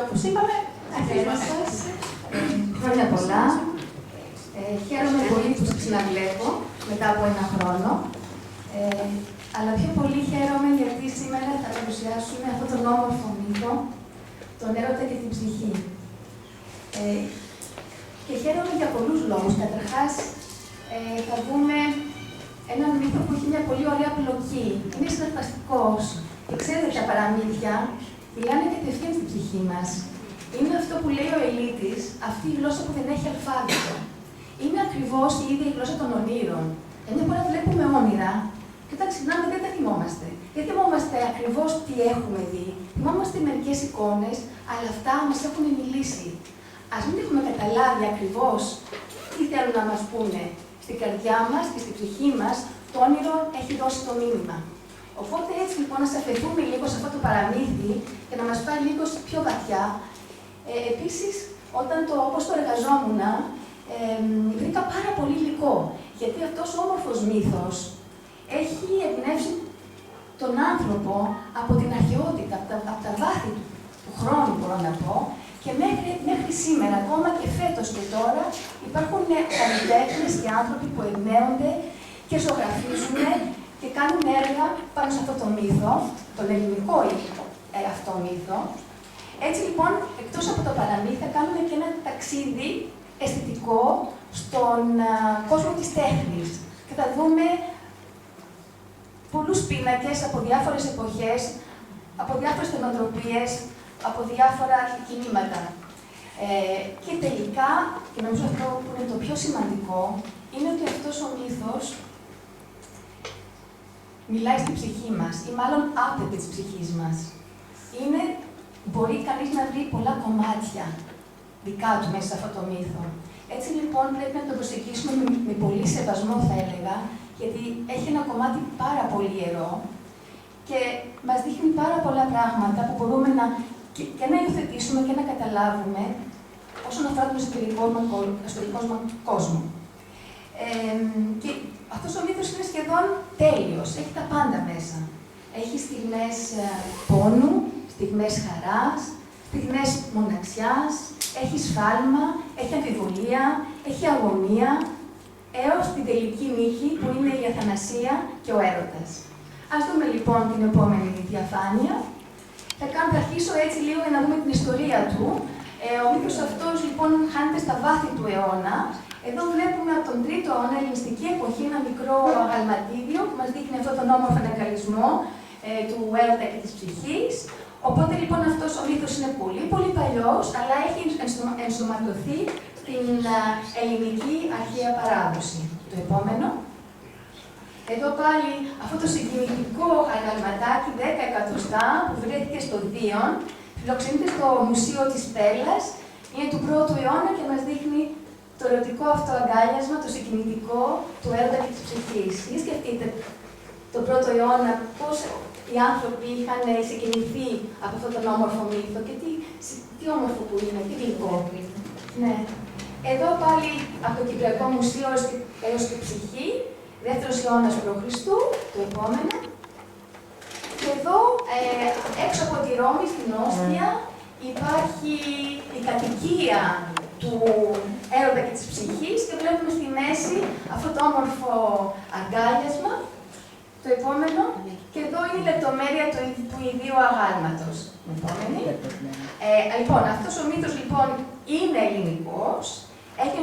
όπως είπαμε, Καλημέρα σας. Χρόνια πολλά. Χαίρομαι πολύ που σας ξαναβλέπω μετά από ένα χρόνο. Αλλά πιο πολύ χαίρομαι γιατί σήμερα θα παρουσιάσουμε αυτόν τον όμορφο μύθο, τον έρωτα και την ψυχή. Και χαίρομαι για πολλούς λόγους. Καταρχάς, θα δούμε έναν μύθο που έχει μια πολύ ωραία πλοκή. Είναι συναρπαστικός. Και ξέρετε, τα παραμύθια μιλάνε κατευθείαν στην ψυχή μας. Είναι αυτό που λέει ο Ελίτης, αυτή η γλώσσα που δεν έχει αλφάβητο. Είναι ακριβώς η ίδια η γλώσσα των ονείρων. Μια φορά βλέπουμε όνειρα και όταν ξυπνάμε δεν τα θυμόμαστε. Δεν θυμόμαστε ακριβώς τι έχουμε δει. Θυμόμαστε μερικές εικόνες, αλλά αυτά μας έχουν μιλήσει. Ας μην έχουμε καταλάβει ακριβώς τι θέλουν να μας πούνε. Στην καρδιά μας και στην ψυχή μας, το όνειρο έχει δώσει το μήνυμα. Οπότε έτσι λοιπόν, να αφαιθούμε λίγο σε αυτό το παραμύθι και να μας πάει λίγο πιο βαθιά. Επίσης, όπως το εργαζόμουν, βρήκα πάρα πολύ υλικό. Γιατί αυτός ο όμορφος μύθος έχει εμπνεύσει τον άνθρωπο από την αρχαιότητα, από τα βάθη του χρόνου, μπορώ να πω, και μέχρι σήμερα, ακόμα και φέτος και τώρα, υπάρχουν καλλιτέχνες και άνθρωποι που εμπνέονται και ζωγραφίζουν και κάνουν έργα πάνω σε αυτό το μύθο, τον ελληνικό αυτό μύθο. Έτσι λοιπόν, εκτός από το παραμύθι, θα κάνουμε και ένα ταξίδι αισθητικό στον κόσμο της τέχνης. Και θα δούμε πολλούς πίνακες από διάφορες εποχές, από διάφορες θεμοτροπίες, από διάφορα κινήματα. Και τελικά, και νομίζω αυτό που είναι το πιο σημαντικό, είναι ότι αυτός ο μύθος μιλάει στην ψυχή μας, ή μάλλον άπτεται της ψυχής μας. Μπορεί κανείς να βρει πολλά κομμάτια δικά του μέσα σε αυτό το μύθο. Έτσι λοιπόν πρέπει να το προσεγγίσουμε με πολύ σεβασμό, θα έλεγα, γιατί έχει ένα κομμάτι πάρα πολύ ιερό και μας δείχνει πάρα πολλά πράγματα που μπορούμε και να υιοθετήσουμε και να καταλάβουμε όσον αφορά τον εσωτερικό μας κόσμο. Και αυτός ο μύθος είναι σχεδόν τέλειος, έχει τα πάντα μέσα. Έχει στιγμές πόνου, στιγμές χαράς, στιγμές μοναξιάς, έχει σφάλμα, έχει αμφιβολία, έχει αγωνία, έως την τελική νίκη που είναι η αθανασία και ο έρωτας. Ας δούμε λοιπόν την επόμενη διαφάνεια. Θα αρχίσω έτσι λίγο για να δούμε την ιστορία του. Ο μύθος αυτός λοιπόν χάνεται στα βάθη του αιώνα. Εδώ βλέπουμε από τον 3ο αιώνα, ελληνιστική εποχή, ένα μικρό αγαλματίδιο που μας δείχνει αυτόν τον όμορφο αναγκαλισμό του έρωτα και της ψυχής. Οπότε λοιπόν αυτός ο μύθος είναι πολύ πολύ παλιός, αλλά έχει ενσωματωθεί στην ελληνική αρχαία παράδοση. Το επόμενο. Εδώ πάλι αυτό το συγκινητικό αγαλματάκι 10 εκατοστά που βρέθηκε στο Δίον, φιλοξενείται στο Μουσείο της Πέλλας, είναι του 1ου αιώνα και μας δείχνει το ερωτικό αυτό αγκάλιασμα, το συγκινητικό του έρωτα και της ψυχής. Ή σκεφτείτε τον 1ο αιώνα πώς οι άνθρωποι είχαν συγκινηθεί από αυτόν τον όμορφο μύθο και τι όμορφο που είναι, τι γλυκό. Ναι. Εδώ πάλι από το Κυπριακό Μουσείο έως και ψυχή, 2ος αιώνας π.Χ., το επόμενο. Και εδώ, έξω από τη Ρώμη, στην Όστια, υπάρχει η κατοικία του έρωτα και της ψυχής και βλέπουμε στη μέση αυτό το όμορφο αγκάλιασμα. Το επόμενο. Και εδώ είναι η λεπτομέρεια του ιδίου αγάλματος. Επόμενη. Λοιπόν, αυτός ο μύθος λοιπόν είναι ελληνικός. Έχει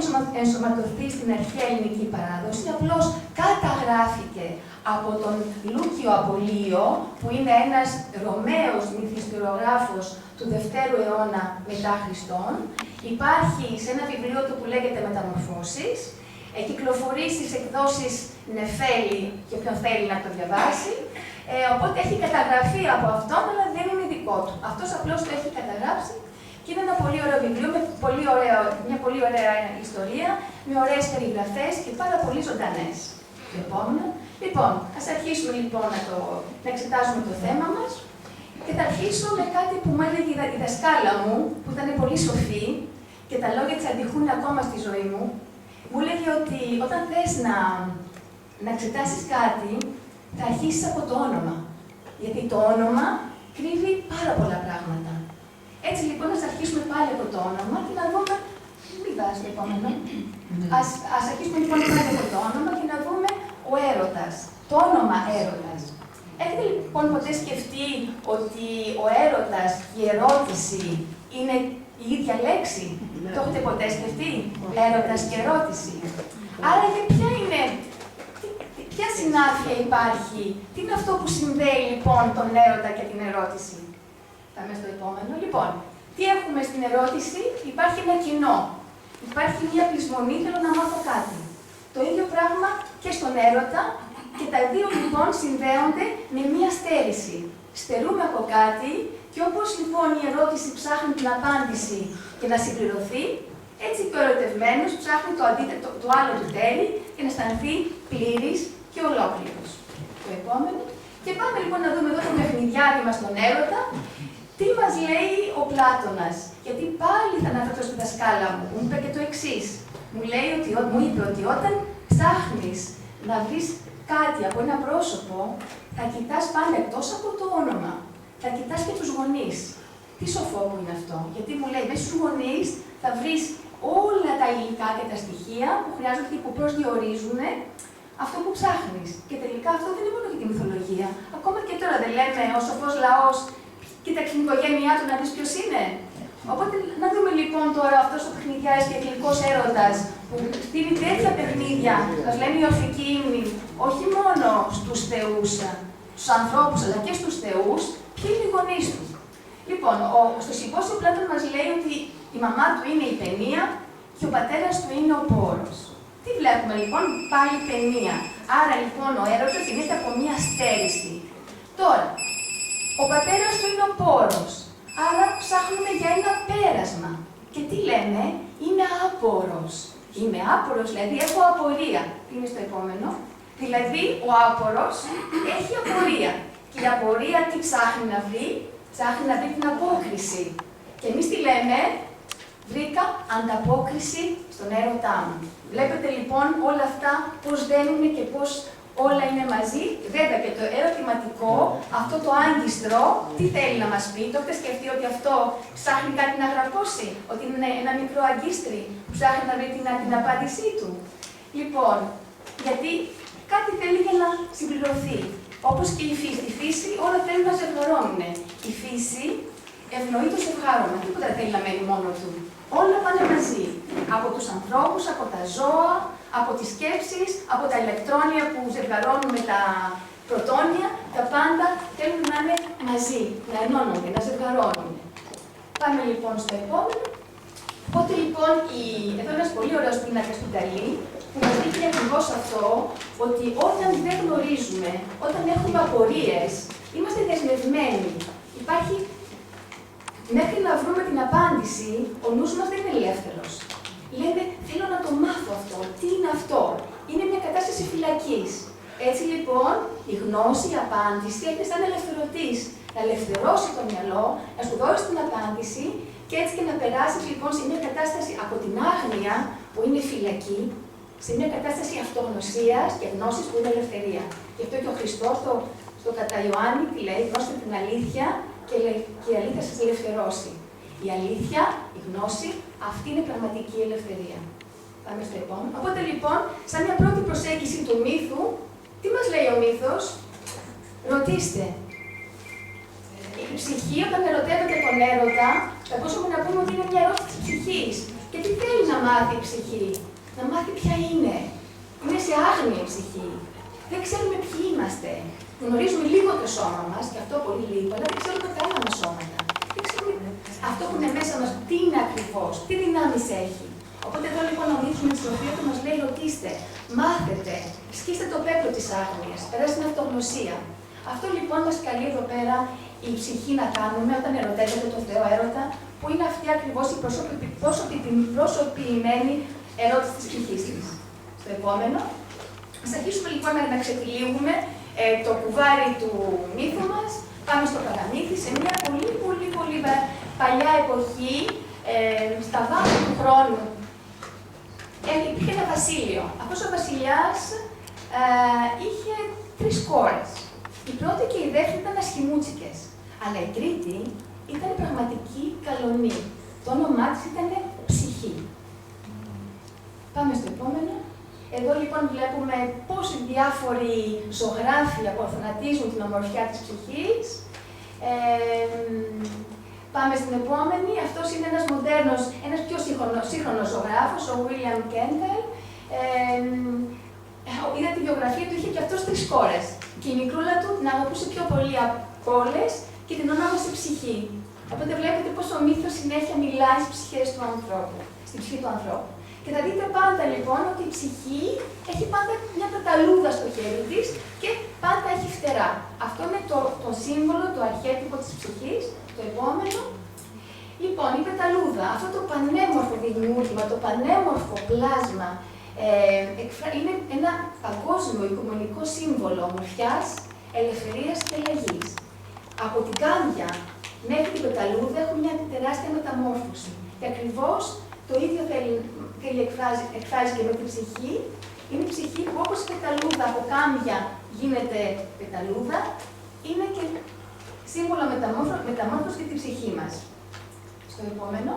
ενσωματωθεί στην αρχαία ελληνική παράδοση. Απλώς καταγράφηκε από τον Λούκιο Απολείο, που είναι ένας Ρωμαίος μυθιστορογράφος του 2ου αιώνα μετά Χριστόν. Υπάρχει σε ένα βιβλίο του που λέγεται Μεταμορφώσεις. Κυκλοφορεί στις εκδόσεις Νεφέλη και όποιον θέλει να το διαβάσει. Οπότε έχει καταγραφεί από αυτόν, αλλά δεν είναι δικό του. Αυτός απλώς το έχει καταγράψει και είναι ένα πολύ ωραίο βιβλίο, με μια πολύ ωραία ιστορία, με ωραίες περιγραφές και πάρα πολύ ζωντανές. Το επόμενο. Λοιπόν, ας αρχίσουμε λοιπόν να εξετάσουμε το θέμα μας και θα αρχίσω με κάτι που μου έλεγε η δασκάλα μου, που ήταν πολύ σοφή και τα λόγια της αντιχούν ακόμα στη ζωή μου. Μου έλεγε ότι όταν θες να εξετάσεις κάτι, θα αρχίσεις από το όνομα. Γιατί το όνομα κρύβει πάρα πολλά πράγματα. Έτσι λοιπόν, ας αρχίσουμε πάλι από το όνομα και να δούμε. Μην βάζει το επόμενο. Ας αρχίσουμε λοιπόν πάλι από το όνομα και να δούμε ο έρωτας. Το όνομα έρωτας. Έχετε λοιπόν ποτέ σκεφτεί ότι ο έρωτας και η ερώτηση είναι η ίδια λέξη? Το έχετε ποτέ σκεφτεί? Έρωτας και ερώτηση. Άρα ποια συνάφεια υπάρχει, τι είναι αυτό που συνδέει λοιπόν τον έρωτα και την ερώτηση? Πάμε στο επόμενο. Λοιπόν, τι έχουμε στην ερώτηση? Υπάρχει ένα κοινό. Υπάρχει μια πλεισμονή, θέλω να μάθω κάτι. Το ίδιο πράγμα και στον έρωτα, και τα δύο λοιπόν συνδέονται με μια στέρηση. Στερούμε από κάτι και όπως λοιπόν η ερώτηση ψάχνει την απάντηση και να συμπληρωθεί, έτσι και ο ερωτευμένος ψάχνει το άλλο του τέλει και να αισθανθεί πλήρης και ολόκληρος. Το επόμενο. Και πάμε λοιπόν να δούμε εδώ το παιχνιδιάρι μας στον έρωτα. Τι μας λέει ο Πλάτωνας? Γιατί πάλι θα αναφερθώ στη δασκάλα μου, μου είπε και το εξής. Μου είπε ότι όταν ψάχνεις να βρεις κάτι από ένα πρόσωπο, θα κοιτάς πάντα εκτός από το όνομα. Θα κοιτάς και τους γονείς. Τι σοφό που είναι αυτό? Γιατί μου λέει, μέσα στους γονείς θα βρεις όλα τα υλικά και τα στοιχεία που χρειάζονται και που προσδιορίζουν αυτό που ψάχνεις. Και τελικά αυτό δεν είναι μόνο για τη μυθολογία. Ακόμα και τώρα δεν λέμε ο σοφός λαός, κοίταξε την οικογένειά του να δεις ποιος είναι. Οπότε να δούμε λοιπόν τώρα αυτός ο παιχνιδιάρης και γλυκός έρωτας που στείλει τέτοια παιχνίδια, μας λένε οι ορφικοί ύμνοι, όχι μόνο στους θεούς, στους ανθρώπους, αλλά και στους θεούς, ποιοι είναι οι γονείς του. Λοιπόν, στο Συμπόσιο ο Πλάτων μας λέει ότι η μαμά του είναι η παινία και ο πατέρας του είναι ο πόρος. Τι βλέπουμε λοιπόν? Πάλι παινία. Άρα λοιπόν ο έρωτας γίνεται από μια στέρηση. Τώρα, ο πατέρας του είναι ο πόρος. Άρα ψάχνουμε για ένα πέρασμα. Και τι λέμε? Είμαι άπορος. Είμαι άπορος, δηλαδή έχω απορία. Τι είναι στο επόμενο? Δηλαδή ο άπορος έχει απορία. Και η απορία τι ψάχνει να βρει? Ψάχνει να βρει την απόκριση. Και εμείς τι λέμε? Βρήκα ανταπόκριση στον έρωτά μου. Βλέπετε λοιπόν όλα αυτά πώς δένουν και πώς όλα είναι μαζί. Βέβαια και το ερωτηματικό, αυτό το άγκιστρο, τι θέλει να μας πει? Το έχετε σκεφτεί ότι αυτό ψάχνει κάτι να γραφώσει? Ότι είναι ένα μικρό αγκίστρι που ψάχνει να βρει την απάντησή του? Λοιπόν, γιατί κάτι θέλει για να συμπληρωθεί. Όπως και η φύση. Η φύση όλα θέλουν να ζευγαρώνουν. Η φύση ευνοεί το ζευγάρωμα. Τίποτα δεν θέλει να μένει μόνο του. Όλα πάνε μαζί. Από τους ανθρώπους, από τα ζώα, από τις σκέψεις, από τα ηλεκτρόνια που ζευγαρώνουν με τα πρωτόνια, τα πάντα θέλουν να είναι μαζί, να ενώνονται, να ζευγαρώνουν. Πάμε λοιπόν στο επόμενο. Οπότε λοιπόν, εδώ είναι ένας πολύ ωραίος πίνακας του Νταλή, που μας δείχνει ακριβώς αυτό, ότι όταν δεν γνωρίζουμε, όταν έχουμε απορίες, είμαστε δεσμευμένοι. Υπάρχει, μέχρι να βρούμε την απάντηση, ο νους μας δεν είναι ελεύθερος. Λέμε, θέλω να το μάθω αυτό. Τι είναι αυτό? Είναι μια κατάσταση φυλακής. Έτσι λοιπόν, η γνώση, η απάντηση έρχεται σαν ελευθερωτής. Να ελευθερώσει το μυαλό, να σου δώσει την απάντηση και έτσι και να περάσει λοιπόν σε μια κατάσταση από την άγνοια που είναι φυλακή, σε μια κατάσταση αυτογνωσίας και γνώσης που είναι ελευθερία. Γι' αυτό και ο Χριστός στο κατά Ιωάννη τι λέει? Γνώστε την αλήθεια και η αλήθεια σας ελευθερώσει. Η αλήθεια, η γνώση, αυτή είναι πραγματική ελευθερία. Πάμε στο επόμενο. Οπότε λοιπόν, σαν μια πρώτη προσέγγιση του μύθου, τι μας λέει ο μύθος? Ρωτήστε. Η ψυχή, όταν ερωτεύεται τον έρωτα, θα μπορούσαμε να πούμε ότι είναι μια ερώτηση της ψυχής. Και τι θέλει να μάθει η ψυχή? Να μάθει ποια είναι. Είναι σε άγνοια η ψυχή. Δεν ξέρουμε ποιοι είμαστε. Γνωρίζουμε λίγο το σώμα μας, και αυτό πολύ λίγο, αλλά δεν ξέρουμε τα άλλα μας σώματα. Δεν ξέρουμε αυτό που είναι μέσα μας, τι είναι ακριβώς, τι δυνάμεις έχει. Οπότε εδώ λοιπόν ο μύθος με τη σοφία του μας λέει: ρωτήστε, μάθετε, σκίστε το πέπλο της άγνοιας, περάστε στην αυτογνωσία. Αυτό λοιπόν μας καλεί εδώ πέρα η ψυχή να κάνουμε όταν ερωτεύεται το Θεό έρωτα, που είναι αυτή ακριβώς η προσωποποιημένη ερώτηση της ψυχής της. Στο επόμενο, ας αρχίσουμε λοιπόν να ξετυλίγουμε το κουβάρι του μύθου μας. Πάμε στο παραμύθι, σε μια πολύ παλιά εποχή, στα βάθη του χρόνου. Υπήρχε ένα βασίλειο. Αυτός ο βασιλιάς είχε 3 κόρες. Η πρώτη και η δεύτερη ήταν ασχημούτσικες. Αλλά η τρίτη ήταν πραγματική καλονή. Το όνομά της ήταν ψυχή. Πάμε στο επόμενο. Εδώ λοιπόν βλέπουμε πώς οι διάφοροι ζωγράφοι αποθανατίζουν την ομορφιά της ψυχής. Πάμε στην επόμενη. Αυτός είναι ένας μοντέρνος, ένας πιο σύγχρονος ζωγράφος, ο William Kendall. Είδα τη βιογραφία του, είχε και αυτός 3 κόρες. Και η μικρούλα του την αγαπούσε πιο πολύ από όλες και την ονόμασε ψυχή. Οπότε βλέπετε πως ο μύθος συνέχεια μιλάει στις ψυχές του ανθρώπου, στην ψυχή του ανθρώπου. Και θα δείτε πάντα λοιπόν ότι η ψυχή έχει πάντα μια πεταλούδα στο χέρι της και πάντα έχει φτερά. Αυτό είναι το σύμβολο, το αρχέτυπο της ψυχής. Το επόμενο. Λοιπόν, η πεταλούδα, αυτό το πανέμορφο δημιούργημα, το πανέμορφο πλάσμα, είναι ένα παγκόσμιο οικουμενικό σύμβολο ομορφιάς, ελευθερίας και αλλαγής. Από την κάμπια μέχρι την πεταλούδα έχουν μια τεράστια μεταμόρφωση. Και ακριβώς το ίδιο εκφράζει και με την ψυχή. Είναι η ψυχή που όπως η πεταλούδα από κάμπια γίνεται πεταλούδα, είναι και σύμβολο μεταμόρφωση για την ψυχή μας. Στο επόμενο.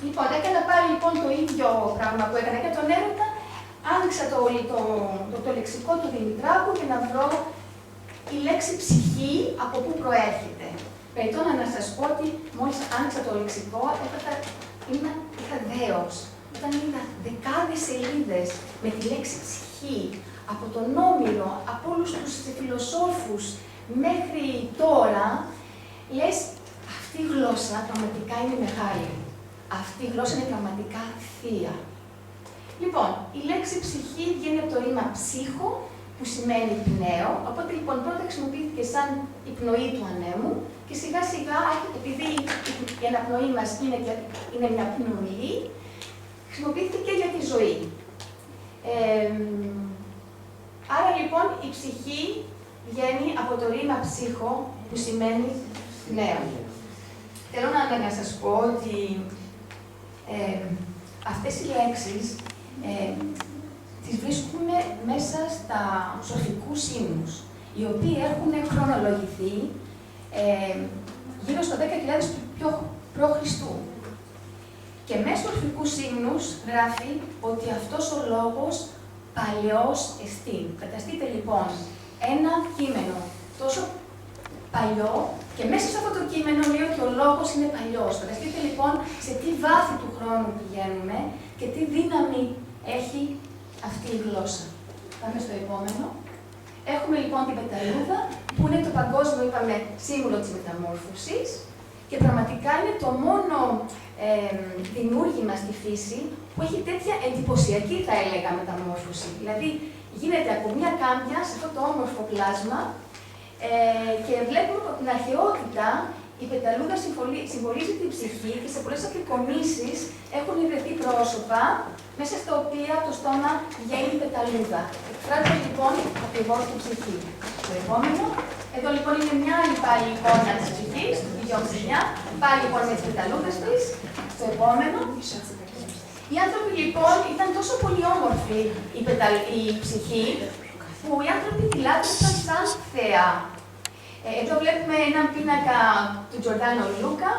Λοιπόν, έκανα πάλι λοιπόν το ίδιο πράγμα που έκανα για τον έρωτα. Άνοιξα το λεξικό του Δημητράκου για να βρω η λέξη ψυχή από πού προέρχεται. Περιττώ να σας πω ότι μόλις άνοιξα το λεξικό, είχα δέος. Όταν είδα δεκάδες σελίδες με τη λέξη ψυχή, από τον Όμηρο, από όλους τους φιλοσόφους μέχρι τώρα, λες, αυτή η γλώσσα πραγματικά είναι μεγάλη. Αυτή η γλώσσα είναι πραγματικά θεία. Λοιπόν, η λέξη ψυχή βγαίνει από το ρήμα ψύχο, που σημαίνει πνέο, οπότε λοιπόν πρώτα χρησιμοποιήθηκε σαν η πνοή του ανέμου και σιγά σιγά, επειδή η αναπνοή μας είναι μια πνοή, χρησιμοποιήθηκε και για τη ζωή. Άρα λοιπόν η ψυχή βγαίνει από το ρήμα ψύχο, που σημαίνει πνέο. Θέλω να σας πω ότι αυτές οι λέξεις τις βρίσκουμε μέσα στους ορφικούς ύμνους, οι οποίοι έχουν χρονολογηθεί γύρω στο 10.000 π.Χ. Και μέσα στους ορφικούς ύμνους γράφει ότι αυτός ο λόγος παλαιός εστίν. Φανταστείτε λοιπόν ένα κείμενο τόσο παλιό και μέσα σε αυτό το κείμενο λέει ότι ο λόγος είναι παλιός. Φανταστείτε λοιπόν σε τι βάθη του χρόνου πηγαίνουμε και τι δύναμη έχει αυτή η γλώσσα. Πάμε στο επόμενο. Έχουμε λοιπόν την πεταλούδα, που είναι το παγκόσμιο, είπαμε, σύμβολο της μεταμόρφωσης και πραγματικά είναι το μόνο δημιούργημα στη φύση που έχει τέτοια εντυπωσιακή, θα έλεγα, μεταμόρφωση. Δηλαδή, γίνεται από μια κάμπια σε αυτό το όμορφο πλάσμα και βλέπουμε από την αρχαιότητα η πεταλούδα συμβολίζει την ψυχή και σε πολλές απεικονίσεις έχουν ιδρυθεί πρόσωπα μέσα στα οποία το στόμα βγαίνει η πεταλούδα. Εκφράζεται λοιπόν ακριβώς την ψυχή. Το επόμενο. Εδώ λοιπόν είναι μια άλλη πάλι εικόνα της ψυχής, του Guillaume Signac, πάλι λοιπόν με τις πεταλούδες της. Στο επόμενο. Οι άνθρωποι λοιπόν ήταν τόσο πολύ όμορφοι η ψυχή, που οι άνθρωποι τη λάτρεψαν σαν θεά. Εδώ βλέπουμε έναν πίνακα του Τζορντάνο Λούκα,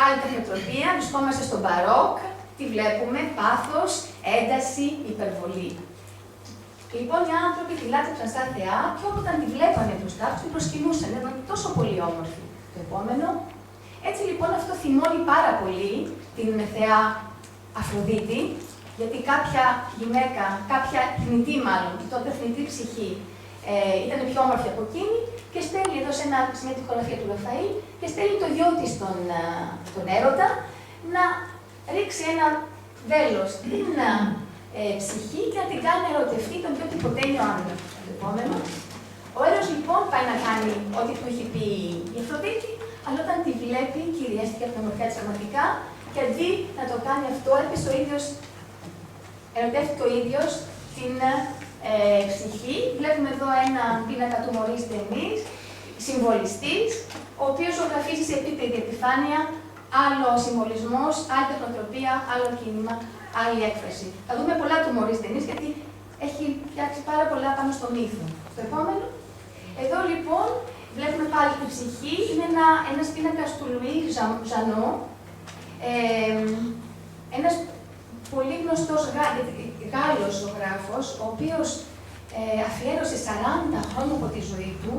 άλλη τεχνοτροπία, βρισκόμαστε στο μπαρόκ, τι βλέπουμε, πάθος, ένταση, υπερβολή. Λοιπόν, οι άνθρωποι τη λάτρεψαν σαν θεά και όταν τη βλέπανε μπροστά τους, την προσκυνούσαν, ήταν τόσο πολύ όμορφη. Το επόμενο. Έτσι λοιπόν αυτό θυμώνει πάρα πολύ την θεά Αφροδίτη, γιατί κάποια γυναίκα, κάποια θνητή μάλλον, τότε θνητή ψυχή, ήταν πιο όμορφη από εκείνη και στέλνει εδώ σε μια τοιχογραφία του Ραφαήλ και στέλνει το γιο της τον έρωτα να ρίξει ένα βέλος στην ψυχή και να την κάνει να ερωτευτεί τον πιο τυποτένιο άντρα. Το επόμενο. Ο Έρος λοιπόν πάει να κάνει ό,τι του έχει πει η Αφροδίτη, αλλά όταν τη βλέπει, κυριεύτηκε από την ομορφιά της πραγματικά και αντί να το κάνει αυτό, έπεσε ο ίδιος, ερωτεύτηκε ο ίδιος την ψυχή. Βλέπουμε εδώ ένα πίνακα του Μωρίς Ντενής, συμβολιστής, ο οποίος ζωγραφίζει σε επίπεδη επιφάνεια, άλλο συμβολισμός, άλλη τεχνοτροπία, άλλο κίνημα, άλλη έκφραση. Θα δούμε πολλά του Μωρίς Ντενής, γιατί έχει φτιάξει πάρα πολλά πάνω στο μύθο. Στο επόμενο. Εδώ λοιπόν βλέπουμε πάλι τη ψυχή είναι ένας πίνακας του Λουί Ζανό, ένας πολύ γνωστός Γάλλος ζωγράφος, ο οποίος αφιέρωσε 40 χρόνια από τη ζωή του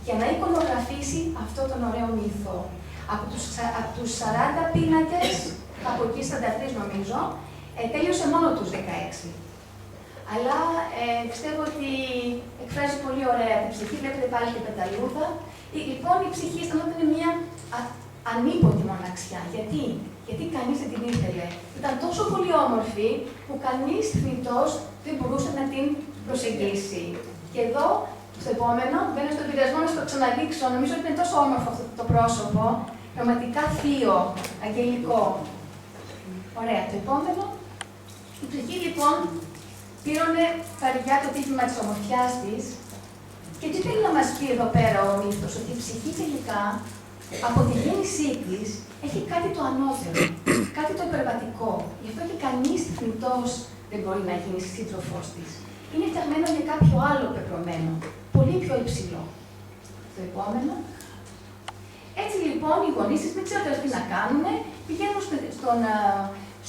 για να εικονογραφήσει αυτό τον ωραίο μύθο. Από τους 40 πίνακες, από εκεί 43 νομίζω, τέλειωσε μόνο τους 16. Αλλά πιστεύω ότι εκφράζει πολύ ωραία την ψυχή, βλέπετε πάλι την πεταλούδα. Λοιπόν, η ψυχή αισθανόταν μια ανίποτη μοναξιά. Γιατί κανείς δεν την ήθελε. Ήταν τόσο πολύ όμορφη που κανείς θνητός δεν μπορούσε να την προσεγγίσει. Και εδώ, στο επόμενο, μπαίνω στον πειρασμό να το ξαναδείξω. Νομίζω ότι είναι τόσο όμορφο αυτό το πρόσωπο. Πραγματικά θείο, αγγελικό. Ωραία, το επόμενο. Η ψυχή λοιπόν πήρωνε βαριά το τύπημα της ομορφιάς της. Και τι θέλει να μας πει εδώ πέρα ο μύθος, ότι η ψυχή τελικά από τη γέννησή της έχει κάτι το ανώτερο, κάτι το υπερβατικό. Γι' αυτό και κανείς θνητός δεν μπορεί να γίνει σύντροφός της. Είναι φτιαγμένο για κάποιο άλλο πεπρωμένο, πολύ πιο υψηλό. Το επόμενο. Έτσι λοιπόν οι γονείς της δεν ξέρουν τι να κάνουν, πηγαίνουν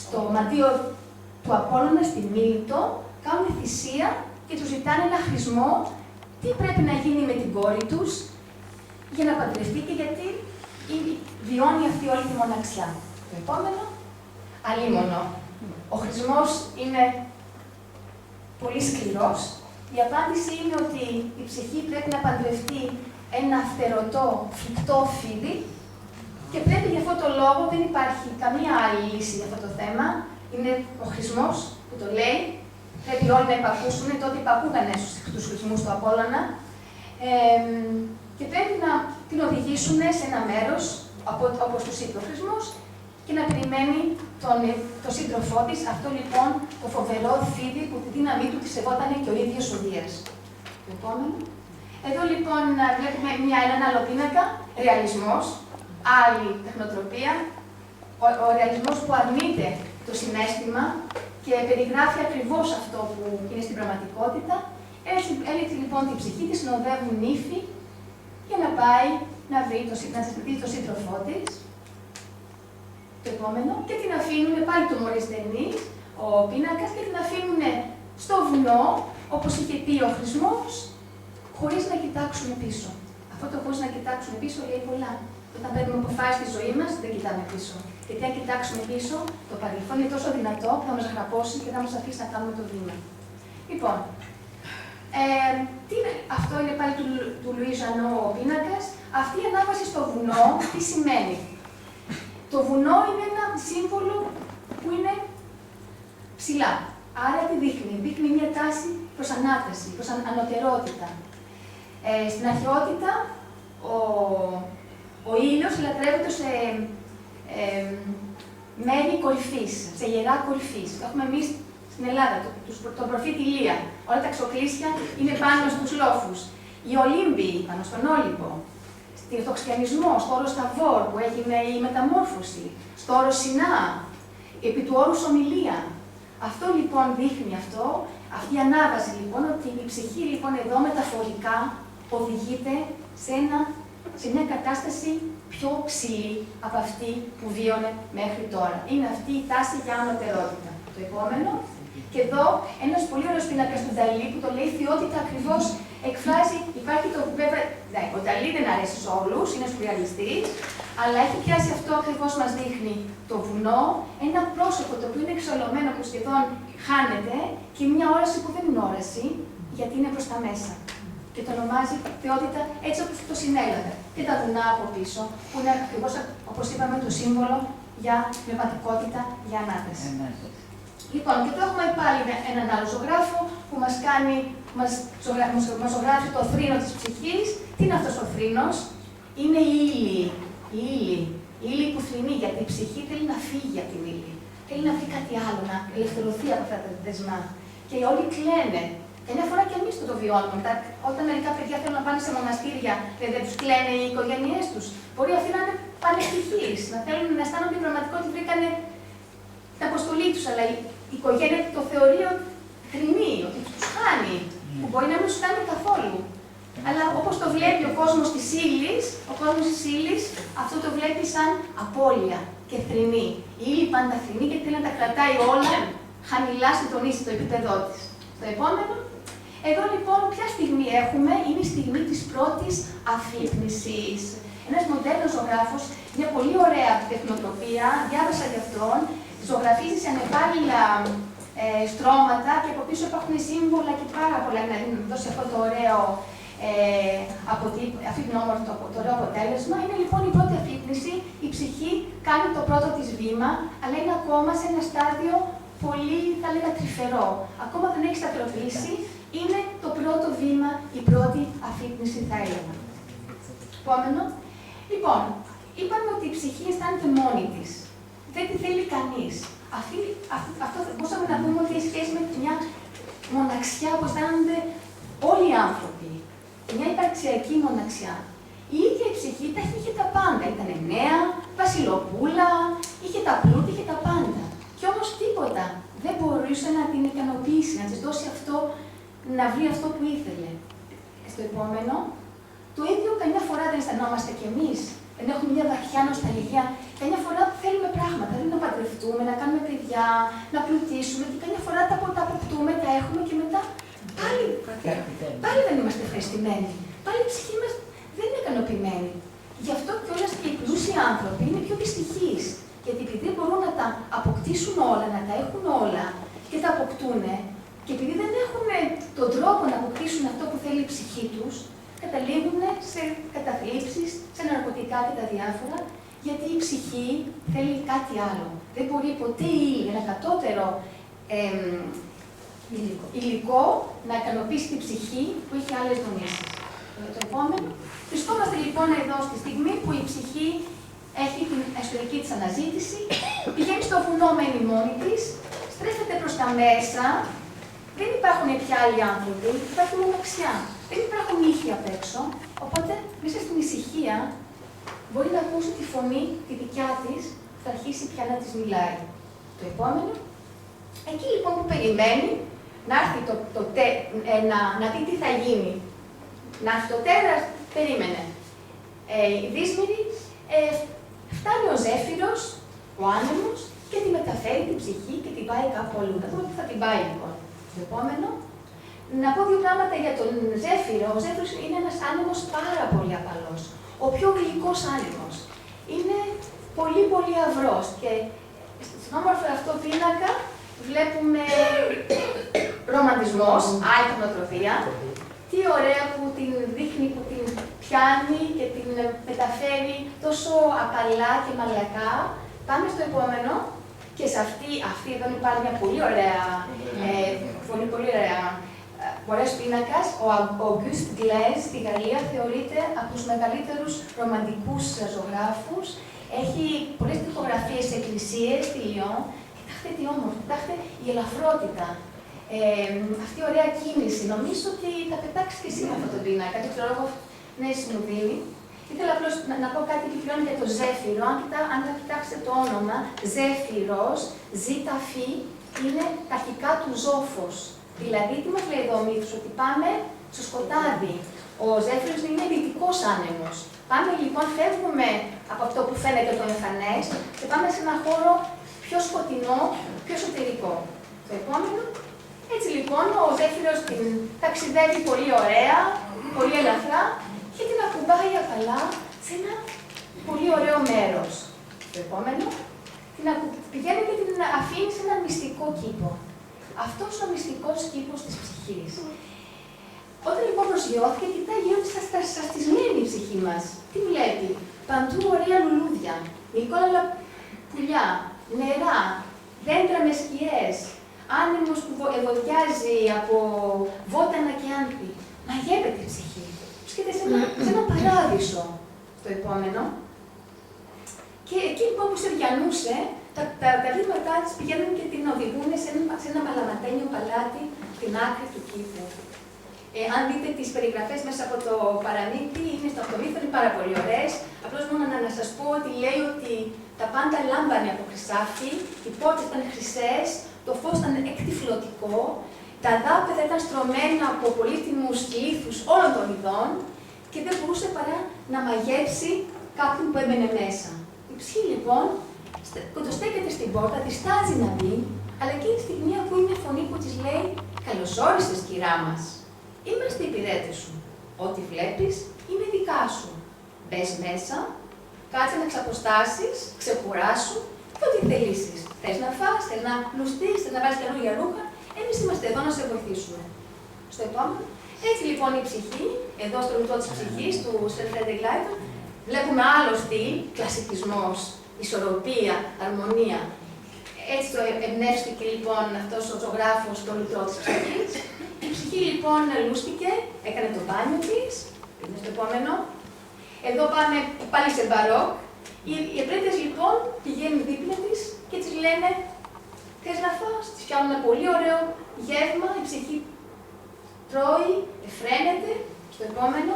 στο μαντίο του Απόλλωνα, στη Μίλητο, κάνουν θυσία και τους ζητάνε ένα χρησμό τι πρέπει να γίνει με την κόρη τους για να παντρευτεί και γιατί βιώνει αυτή όλη τη μοναξιά. Το επόμενο, αλίμονο. Ο χρησμός είναι πολύ σκληρός. Η απάντηση είναι ότι η ψυχή πρέπει να παντρευτεί ένα φτερωτό, φρικτό φίδι και πρέπει για αυτό το λόγο, δεν υπάρχει καμία άλλη λύση για αυτό το θέμα. Είναι ο χρησμός που το λέει. Πρέπει όλοι να υπακούσουν, τότε υπακούγανε στους χρησμούς του Απόλλωνα. Και πρέπει να την οδηγήσουν σε ένα μέρος, όπως τους είπε ο χρησμός, και να περιμένει τον σύντροφό της, αυτό λοιπόν το φοβερό φίδι που τη δύναμή του τη σεβόταν και ο ίδιος ο Δίας. Το επόμενο. Εδώ λοιπόν βλέπουμε έναν άλλο πίνακα, ρεαλισμός, άλλη τεχνοτροπία, ο ρεαλισμός που αρνείται το συναίσθημα και περιγράφει ακριβώς αυτό που είναι στην πραγματικότητα. Έτσι λοιπόν την ψυχή της συνοδεύουν νύφοι για να πάει να δει τον σύντροφό της. Το επόμενο. Και την αφήνουν, πάλι το Μωρίς Δενής, ο πίνακας, και την αφήνουν στο βουνό, όπως είχε πει ο χρησμός, χωρίς να κοιτάξουν πίσω. Αυτό το χωρίς να κοιτάξουν πίσω λέει πολλά. Όταν παίρνουμε αποφάσεις στη ζωή μας, δεν κοιτάμε πίσω. Γιατί αν κοιτάξουμε πίσω, το παρελθόν είναι τόσο δυνατό που θα μας γραπώσει και θα μας αφήσει να κάνουμε το βήμα. Λοιπόν, αυτό είναι πάλι του Λουί Ζανό ο πίνακας. Αυτή η ανάβαση στο βουνό, τι σημαίνει. Το βουνό είναι ένα σύμβολο που είναι ψηλά. Άρα τι δείχνει. Δείχνει μια τάση προς ανάταση, προς ανωτερότητα. Στην αρχαιότητα, ο ήλιος λατρεύεται σε μέρη κορυφής, σε ιερά κορυφής. Το έχουμε εμείς στην Ελλάδα, τον προφήτη Ηλία. Όλα τα ξοκλήσια είναι πάνω στους λόφους. Οι Ολύμπιοι πάνω στον Όλυμπο. Στο χριστιανισμό, στο όρο Σταβόρ που έγινε η μεταμόρφωση. Στο όρο Σινά, επί του όρου Ομιλία. Αυτό λοιπόν δείχνει αυτή η ανάβαση λοιπόν, ότι η ψυχή λοιπόν εδώ μεταφορικά οδηγείται σε μια κατάσταση πιο ψηλή από αυτή που βίωνε μέχρι τώρα. Είναι αυτή η τάση για ανωτερότητα. Το επόμενο. Και εδώ ένας πολύ ωραίος πίνακας του Νταλί που το λέει θεότητα ακριβώς εκφράζει, υπάρχει το βέβαια, ο Νταλί δεν αρέσει σε όλους, είναι σουρεαλιστής, αλλά έχει πιάσει αυτό ακριβώς μας δείχνει το βουνό, ένα πρόσωπο το οποίο είναι εξολωμένο που σχεδόν χάνεται και μια όραση που δεν είναι όραση, γιατί είναι προς τα μέσα. Και το ονομάζει θεότητα έτσι όπως το συνέλαβε. Και τα βουνά από πίσω, που είναι ακριβώς, όπως είπαμε, το σύμβολο για πνευματικότητα, για ανάταση. Λοιπόν, και εδώ έχουμε πάλι έναν άλλο ζωγράφο που μας ζωγράφει το θρήνο της ψυχής. Τι είναι αυτός ο θρήνος? Είναι η ύλη. Η ύλη που θρηνεί, γιατί η ψυχή θέλει να φύγει από την ύλη. Θέλει να βρει κάτι άλλο, να ελευθερωθεί από αυτά τα δεσμά. Και όλοι κλαίνε. Καμιά φορά και εμείς το βιώνουμε. Όταν μερικά παιδιά θέλουν να πάνε σε μοναστήρια και δεν τους κλαίνε οι οικογένειές τους. Μπορεί αυτοί να είναι πανευτυχείς, να θέλουν να αισθάνονται πραγματικό ότι βρήκανε την αποστολή τους, αλλά η οικογένεια το θεωρεί θρηνή, ότι τους χάνει, που μπορεί να μην τους κάνει καθόλου. Αλλά όπως το βλέπει ο κόσμος της ύλης, Ο κόσμος της ύλης αυτό το βλέπει σαν απώλεια και θρηνή. Η ύλη πάντα θρηνή γιατί θέλει να τα κρατάει όλα χαμηλά συντονίσει το επίπεδό της. Το επόμενο. Εδώ λοιπόν ποια στιγμή έχουμε, είναι η στιγμή της πρώτης αφύπνισης. Ένας μοντέρνος ζωγράφος, μια πολύ ωραία τεχνοτροπία, διάβασα γι' αυτόν, ζωγραφίζει σε ανεπάλληλα στρώματα και από πίσω υπάρχουν σύμβολα και πάρα πολλά για να δώσει αυτό το ωραίο, αυτή την όμορφη, το ωραίο αποτέλεσμα. Είναι λοιπόν η πρώτη αφύπνιση, η ψυχή κάνει το πρώτο της βήμα, αλλά είναι ακόμα σε ένα στάδιο πολύ, θα λέγα, τρυφερό. Ακόμα δεν έχει σταθεροποιήσει, είναι το πρώτο βήμα, η πρώτη αφύπνιση, θα έλεγα. Επόμενο. Λοιπόν, είπαμε ότι η ψυχή αισθάνεται μόνη της. Δεν τη θέλει κανείς. Αυτό μπορούσαμε να πούμε ότι έχει σχέση με μια μοναξιά που αισθάνονται όλοι οι άνθρωποι. Μια υπαρξιακή μοναξιά. Η ίδια η ψυχή είχε τα πάντα. Ήταν νέα, βασιλοπούλα, είχε τα πλούτη, είχε τα πάντα. Κι όμως τίποτα δεν μπορούσε να την ικανοποιήσει, να της δώσει αυτό, να βρει αυτό που ήθελε. Στο επόμενο, το ίδιο καμιά φορά δεν αισθανόμαστε κι εμείς. Δεν έχουμε μια βαθιά νοσταλγία. Καμιά φορά θέλουμε πράγματα. Δηλαδή να παντρευτούμε, να κάνουμε παιδιά, να πλουτίσουμε και καμιά φορά τα αποκτούμε, τα έχουμε και μετά πάλι δεν είμαστε ευχαριστημένοι. Πάλι η ψυχή μας δεν είναι ικανοποιημένη. Γι' αυτό κιόλας και οι πλούσιοι άνθρωποι είναι πιο δυστυχείς. Γιατί επειδή μπορούν να τα αποκτήσουν όλα, να τα έχουν όλα και τα αποκτούν, και επειδή δεν έχουν τον τρόπο να αποκτήσουν αυτό που θέλει η ψυχή τους, καταλήγουν σε καταθλίψεις, σε ναρκωτικά και τα διάφορα, γιατί η ψυχή θέλει κάτι άλλο. Δεν μπορεί ποτέ ένα κατώτερο υλικό να ικανοποιήσει την ψυχή που έχει άλλες δομήσεις. Το επόμενο. Βρισκόμαστε λοιπόν εδώ στη στιγμή που η ψυχή έχει την εσωτερική της αναζήτηση, πηγαίνει στο βουνό, μένει μόνη της, στρέφεται προς τα μέσα, δεν υπάρχουν πια άλλοι άνθρωποι, υπάρχει μοναξιά. Δεν υπάρχουν ήχοι απ' έξω, οπότε μέσα στην ησυχία μπορεί να ακούσει τη φωνή, τη δικιά της, που θα αρχίσει πια να της μιλάει. Το επόμενο. Εκεί λοιπόν που περιμένει να έρθει να δει τι θα γίνει. Να έρθει το τέρας, περίμενε. Η δύσμηρη, φτάνει ο Ζέφυρος, ο άνεμος, και τη μεταφέρει την ψυχή και την πάει κάπου αλλού. Να δούμε τι θα την πάει λοιπόν. Το επόμενο. Να πω δύο πράγματα για τον Ζέφυρο. Ο Ζέφυρος είναι ένας άνεμος πάρα πολύ απαλός. Ο πιο γλυκός άνεμος. Είναι πολύ πολύ αυρός. Και στην όμορφη αυτό πίνακα βλέπουμε ρομαντισμός, άλλη τεχνοτροφία. Τι ωραία που την δείχνει, που την πιάνει και την μεταφέρει τόσο απαλά και μαλακά. Πάμε στο επόμενο. Και σε αυτή εδώ υπάρχει μια πολύ ωραία ωραίος πίνακας. Ο Auguste Glaise στη Γαλλία θεωρείται από τους μεγαλύτερους ρομαντικούς ζωγράφους. Έχει πολλές τοιχογραφίες σε εκκλησίες στη Λιόν. Κοιτάξτε τι όμορφο, κοιτάξτε η ελαφρότητα. Αυτή η ωραία κίνηση. Νομίζω ότι θα πετάξει και εσύ με αυτό το πίνακα. Δεν ξέρω εγώ, ναι, μου δίνει. Ήθελα απλώς να πω κάτι επιπλέον για το Ζέφυρο. Αν θα κοιτάξετε το όνομα, Ζέφυρος, Ζ-Φ, είναι τα αρχικά του Ζόφος. Δηλαδή, τι μας λέει εδώ ο μύθος, ότι πάμε στο σκοτάδι. Ο Ζέφυρος είναι δυτικός άνεμος. Πάμε λοιπόν, φεύγουμε από αυτό που φαίνεται το εμφανές και πάμε σε ένα χώρο πιο σκοτεινό, πιο εσωτερικό. Το επόμενο. Έτσι λοιπόν, ο Ζέφυρος την ταξιδεύει πολύ ωραία, πολύ ελαφρά και την ακουμπάει απαλά σε ένα πολύ ωραίο μέρος. Το επόμενο. Πηγαίνει και την αφήνει σε ένα μυστικό κήπο. Αυτός ο μυστικός κήπος της ψυχής. Όταν λοιπόν προσγειώθηκε, κοιτάει γύρω της σαστισμένη η ψυχή μας. Τι βλέπει? Παντού ωραία λουλούδια, μικρόλα πουλιά, νερά, δέντρα με σκιές, άνεμος που ευωδιάζει από βότανα και άνθη. Μαγεύεται η ψυχή. Βρίσκεται σε ένα παράδεισο. Το επόμενο. Και εκεί λοιπόν που στεριανούσε, τα βήματά της πηγαίνουν και την οδηγούν σε ένα μαλαματένιο παλάτι στην άκρη του κήπου. Αν δείτε τις περιγραφές μέσα από το παραμύθι, είναι στο αυτομύθο, είναι πάρα πολύ ωραίες. Απλώς μόνο να σας πω ότι λέει ότι τα πάντα λάμπανε από χρυσάφι, οι πόρτες ήταν χρυσές, το φως ήταν εκτυφλωτικό, τα δάπεδα ήταν στρωμένα από πολύτιμους λίθους όλων των ειδών και δεν μπορούσε παρά να μαγέψει κάποιον που έμπαινε μέσα. Η ψυχή λοιπόν κοντοστέκεται στην πόρτα, διστάζει να μπει, αλλά εκείνη τη στιγμή ακούει μια φωνή που της λέει «Καλώς όρισες, κυρά μας. Είμαστε υπηρέτες σου. Ό,τι βλέπεις είναι δικά σου. Μπες μέσα, κάτσε να ξαποστάσεις, ξεκουράσου και ό,τι θελήσεις. Θες να φας, θες να λουστείς, θες να βάλεις καινούργια ρούχα, εμείς είμαστε εδώ να σε βοηθήσουμε». Στο επόμενο. Έτσι λοιπόν η ψυχή, εδώ στο λουτό της ψυχής, του Sir Frederick Leighton, βλέπουμε άλλο στυλ, κλασικισμός, ισορροπία, αρμονία. Έτσι το εμπνεύστηκε λοιπόν αυτός ο ζωγράφος στο λουτό της ψυχής. Η ψυχή λοιπόν λούστηκε, έκανε το μπάνιο της, είναι στο επόμενο. Εδώ πάμε πάλι σε μπαρόκ. Οι επρέτες λοιπόν πηγαίνουν δίπλα της και της λένε «Θες να φας?» Της φτιάχνουν ένα πολύ ωραίο γεύμα, η ψυχή τρώει, εφραίνεται, στο επόμενο.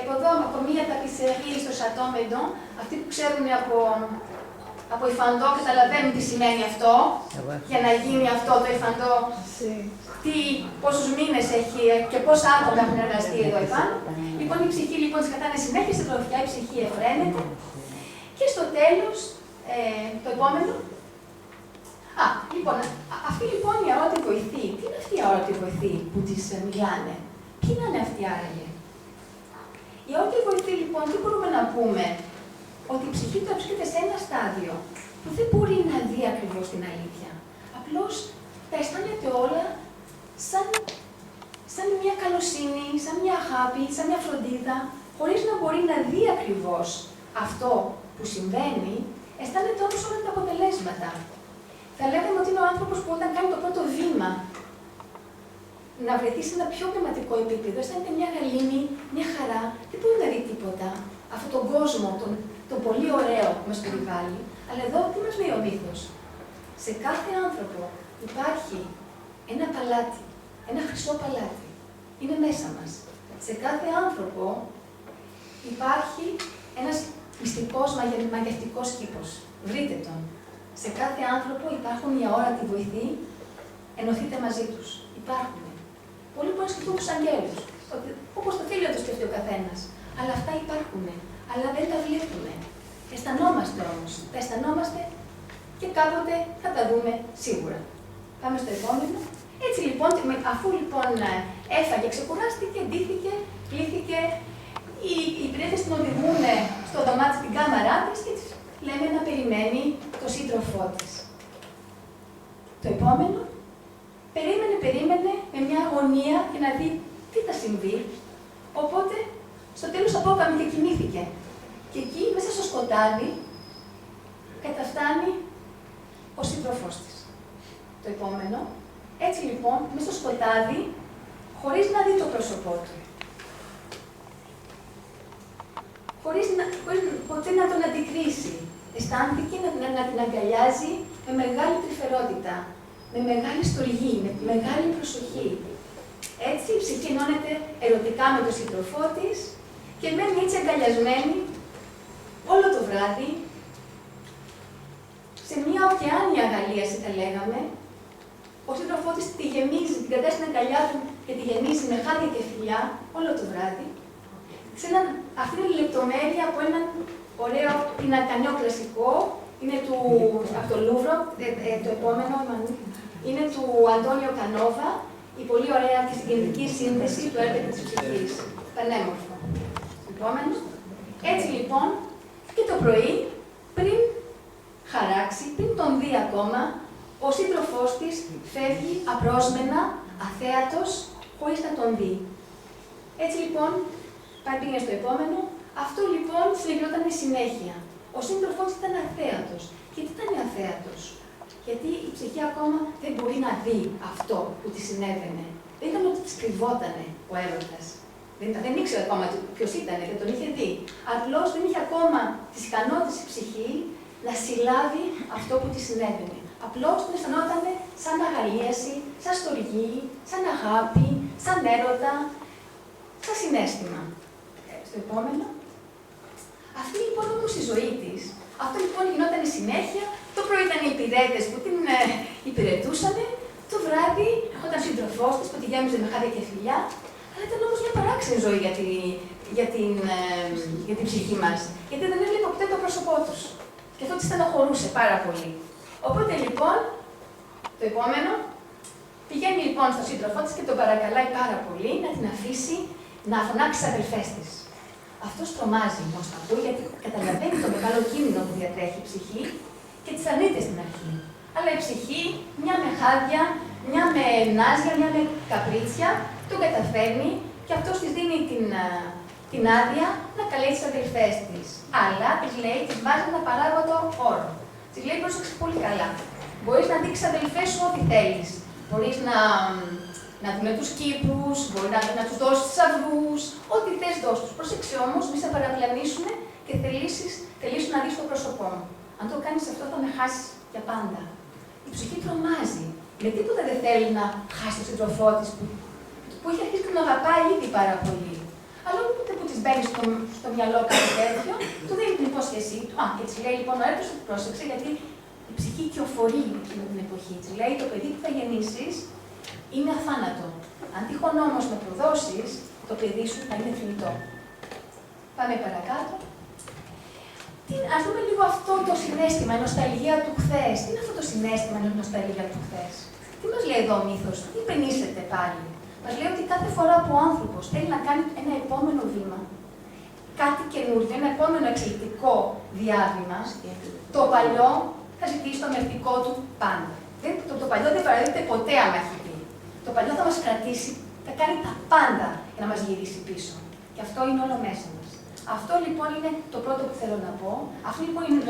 Από εδώ, από μία ταπισερή στο Chateau Meudon, αυτοί που ξέρουν από υφαντό καταλαβαίνουν τι σημαίνει αυτό, για να γίνει αυτό το υφαντό, πόσους μήνες έχει και πόσα άτομα έχουν εργαστεί εδώ επάνω. Λοιπόν, η ψυχή λοιπόν της κατάνε συνέχεια στην τροφιά, η ψυχή εφραίνεται. Και στο τέλος, το επόμενο. Λοιπόν, αυτή λοιπόν η αόρατη βοηθή, τι είναι αυτή η αόρατη βοηθή που της μιλάνε, ποιοι είναι αυτοί άραγε? Η αόρατη βοηθή λοιπόν, τι μπορούμε να πούμε, ότι η ψυχή του βρίσκεται σε ένα στάδιο που δεν μπορεί να δει ακριβώς την αλήθεια. Απλώς τα αισθάνεται όλα σαν μια καλοσύνη, σαν μια αγάπη, σαν μια φροντίδα, χωρίς να μπορεί να δει ακριβώς αυτό που συμβαίνει, αισθάνεται όμως όλα τα αποτελέσματα. Θα λέγαμε ότι είναι ο άνθρωπος που όταν κάνει το πρώτο βήμα να βρεθεί σε ένα πιο πνευματικό επίπεδο, αισθάνεται μια γαλήνη, μια χαρά, δεν μπορεί να δει τίποτα. Αυτόν τον κόσμο, τον πολύ ωραίο που μας περιβάλλει. Αλλά εδώ τι μας λέει ο μύθος? Σε κάθε άνθρωπο υπάρχει ένα παλάτι, ένα χρυσό παλάτι. Είναι μέσα μας. Σε κάθε άνθρωπο υπάρχει ένας μυστικός μαγευτικός κήπος. Βρείτε τον. Σε κάθε άνθρωπο υπάρχουν οι αόρατοι βοηθοί, ενωθείτε μαζί τους. Υπάρχουν. Πολλοί μπορούν να σκεφτούν τους αγγέλους, όπως το θέλει να το σκεφτεί ο καθένας. Αλλά αυτά υπάρχουν. Αλλά δεν τα βλέπουμε. Αισθανόμαστε όμως. Τα αισθανόμαστε και κάποτε θα τα δούμε σίγουρα. Πάμε στο επόμενο. Έτσι λοιπόν, αφού λοιπόν έφαγε, ξεκουράστηκε, ντύθηκε, πλήθηκε, οι υπηρέτες την οδηγούν στο δωμάτι στην κάμαρά της και της λέμε να περιμένει το σύντροφό της. Το επόμενο, περίμενε με μια αγωνία για να δει τι θα συμβεί. Οπότε, στο τέλος απόκαμε και κοιμήθηκε. Και εκεί, μέσα στο σκοτάδι, καταφτάνει ο σύντροφός της. Το επόμενο, έτσι λοιπόν, μέσα στο σκοτάδι, χωρίς να δει το πρόσωπό του. Χωρίς ποτέ να τον αντικρίσει. Αισθάνθηκε να την αγκαλιάζει με μεγάλη τρυφερότητα, με μεγάλη στοργή, με μεγάλη προσοχή. Έτσι, η ψυχή ενώνεται ερωτικά με τον σύντροφό της και μένει έτσι αγκαλιασμένη όλο το βράδυ, σε μια ωκεάνια αγαλίαση, θα λέγαμε. Ο σύντροφός της τη γεμίζει, την κρατάει στην αγκαλιά του και τη γεμίζει με χάδια και φιλιά όλο το βράδυ. Αυτή είναι η λεπτομέρεια από έναν ωραίο πινακανιό κλασικό, είναι από το Λούβρο, το επόμενο, είναι του Αντώνιο Κανόβα, η πολύ ωραία και συγκινητική σύνθεση του έργου της ψυχής. Πανέμορφο. Επόμενο. Έτσι λοιπόν, και το πρωί, πριν χαράξει, πριν τον δει ακόμα, ο σύντροφός της φεύγει απρόσμενα, αθέατος, χωρίς να τον δει. Έτσι λοιπόν, πήγαινε στο επόμενο. Αυτό λοιπόν συνεχιζόταν συνέχεια. Ο σύντροφός ήταν αθέατος. Γιατί ήταν αθέατος? Γιατί η ψυχή ακόμα δεν μπορεί να δει αυτό που της συνέβαινε. Δεν ήταν ότι της κρυβότανε ο έρωτας. Δεν ήξερε ακόμα ποιος ήταν, δεν τον είχε δει. Απλώς δεν είχε ακόμα τις ικανότητες η ψυχή να συλλάβει αυτό που της συνέβαινε. Απλώς τον αισθανόταν σαν αγαλίαση, σαν στοργή, σαν αγάπη, σαν έρωτα, σαν συναίσθημα. Στο επόμενο. Αυτή λοιπόν όμως η ζωή της, αυτό λοιπόν γινόταν συνέχεια. Το πρωί ήταν οι υπηρέτες που την υπηρετούσαν, το βράδυ όταν σύντροφός της που τη γέμιζε με χάδια και φιλιά. Αλλά ήταν όμως μια παράξενη ζωή για την για την ψυχή μας. Γιατί δεν έβλεπε ποτέ το πρόσωπό τους. Και αυτό τη στενοχωρούσε πάρα πολύ. Οπότε λοιπόν, το επόμενο, πηγαίνει λοιπόν στον σύντροφό της και τον παρακαλάει πάρα πολύ να την αφήσει να φωνάξει τις αδελφές της. Αυτός τρομάζει όμως να ακούει, γιατί καταλαβαίνει το μεγάλο κίνδυνο που διατρέχει η ψυχή και τις αρνείται στην αρχή. Αλλά η ψυχή, μια με χάδια, μια με νάζια, μια με καπρίτσια, τον καταφέρνει και αυτός της δίνει την άδεια να καλέσει τις αδελφές της. Αλλά της λέει, της βάζει ένα παράγοντο όρο. Της λέει, πρόσεξε πολύ καλά. Μπορείς να δείξεις αδελφές σου ό,τι θέλεις. Μπορείς να δούμε τους κήπους, μπορεί να τους δώσεις θησαυρούς, ό,τι θες δώσεις τους. Πρόσεξε όμως, μη σε παραπλανήσουν και θελήσεις να δεις το πρόσωπό μου. Αν το κάνεις αυτό, θα με χάσεις για πάντα. Η ψυχή τρομάζει. Γιατί τίποτα δεν θέλει να χάσει τον σύντροφό της που έχει αρχίσει και τον αγαπάει ήδη πάρα πολύ. Αλλά ούτε που της μπαίνει στο μυαλό κάτι τέτοιο, του δίνει την υπόσχεσή του. Και της λέει λοιπόν ο έρωτας ότι πρόσεξε, γιατί η ψυχή κυοφορεί εκείνη την εποχή. Της λέει το παιδί που θα γεννήσεις είναι αθάνατο. Αν τυχόν όμως με προδώσεις, το παιδί σου θα είναι θνητό. Πάμε παρακάτω. Ας δούμε λίγο αυτό το συναίσθημα, η νοσταλγία του χθες. Τι είναι αυτό το συναίσθημα, η νοσταλγία του χθες? Τι μας λέει εδώ ο μύθος, τι υπενήσεται πάλι? Μας λέει ότι κάθε φορά που ο άνθρωπος θέλει να κάνει ένα επόμενο βήμα, κάτι καινούργιο, ένα επόμενο εξελικτικό διάβημα, το παλιό θα ζητήσει το μερτικό του πάντα. Το παλιό δεν παραδίδεται ποτέ άμα έχει πει. Το παλιό θα μας κρατήσει, θα κάνει τα πάντα για να μας γυρίσει πίσω. Και αυτό είναι όλο μέσα μας. Αυτό λοιπόν είναι το πρώτο που θέλω να πω. Αυτό λοιπόν είναι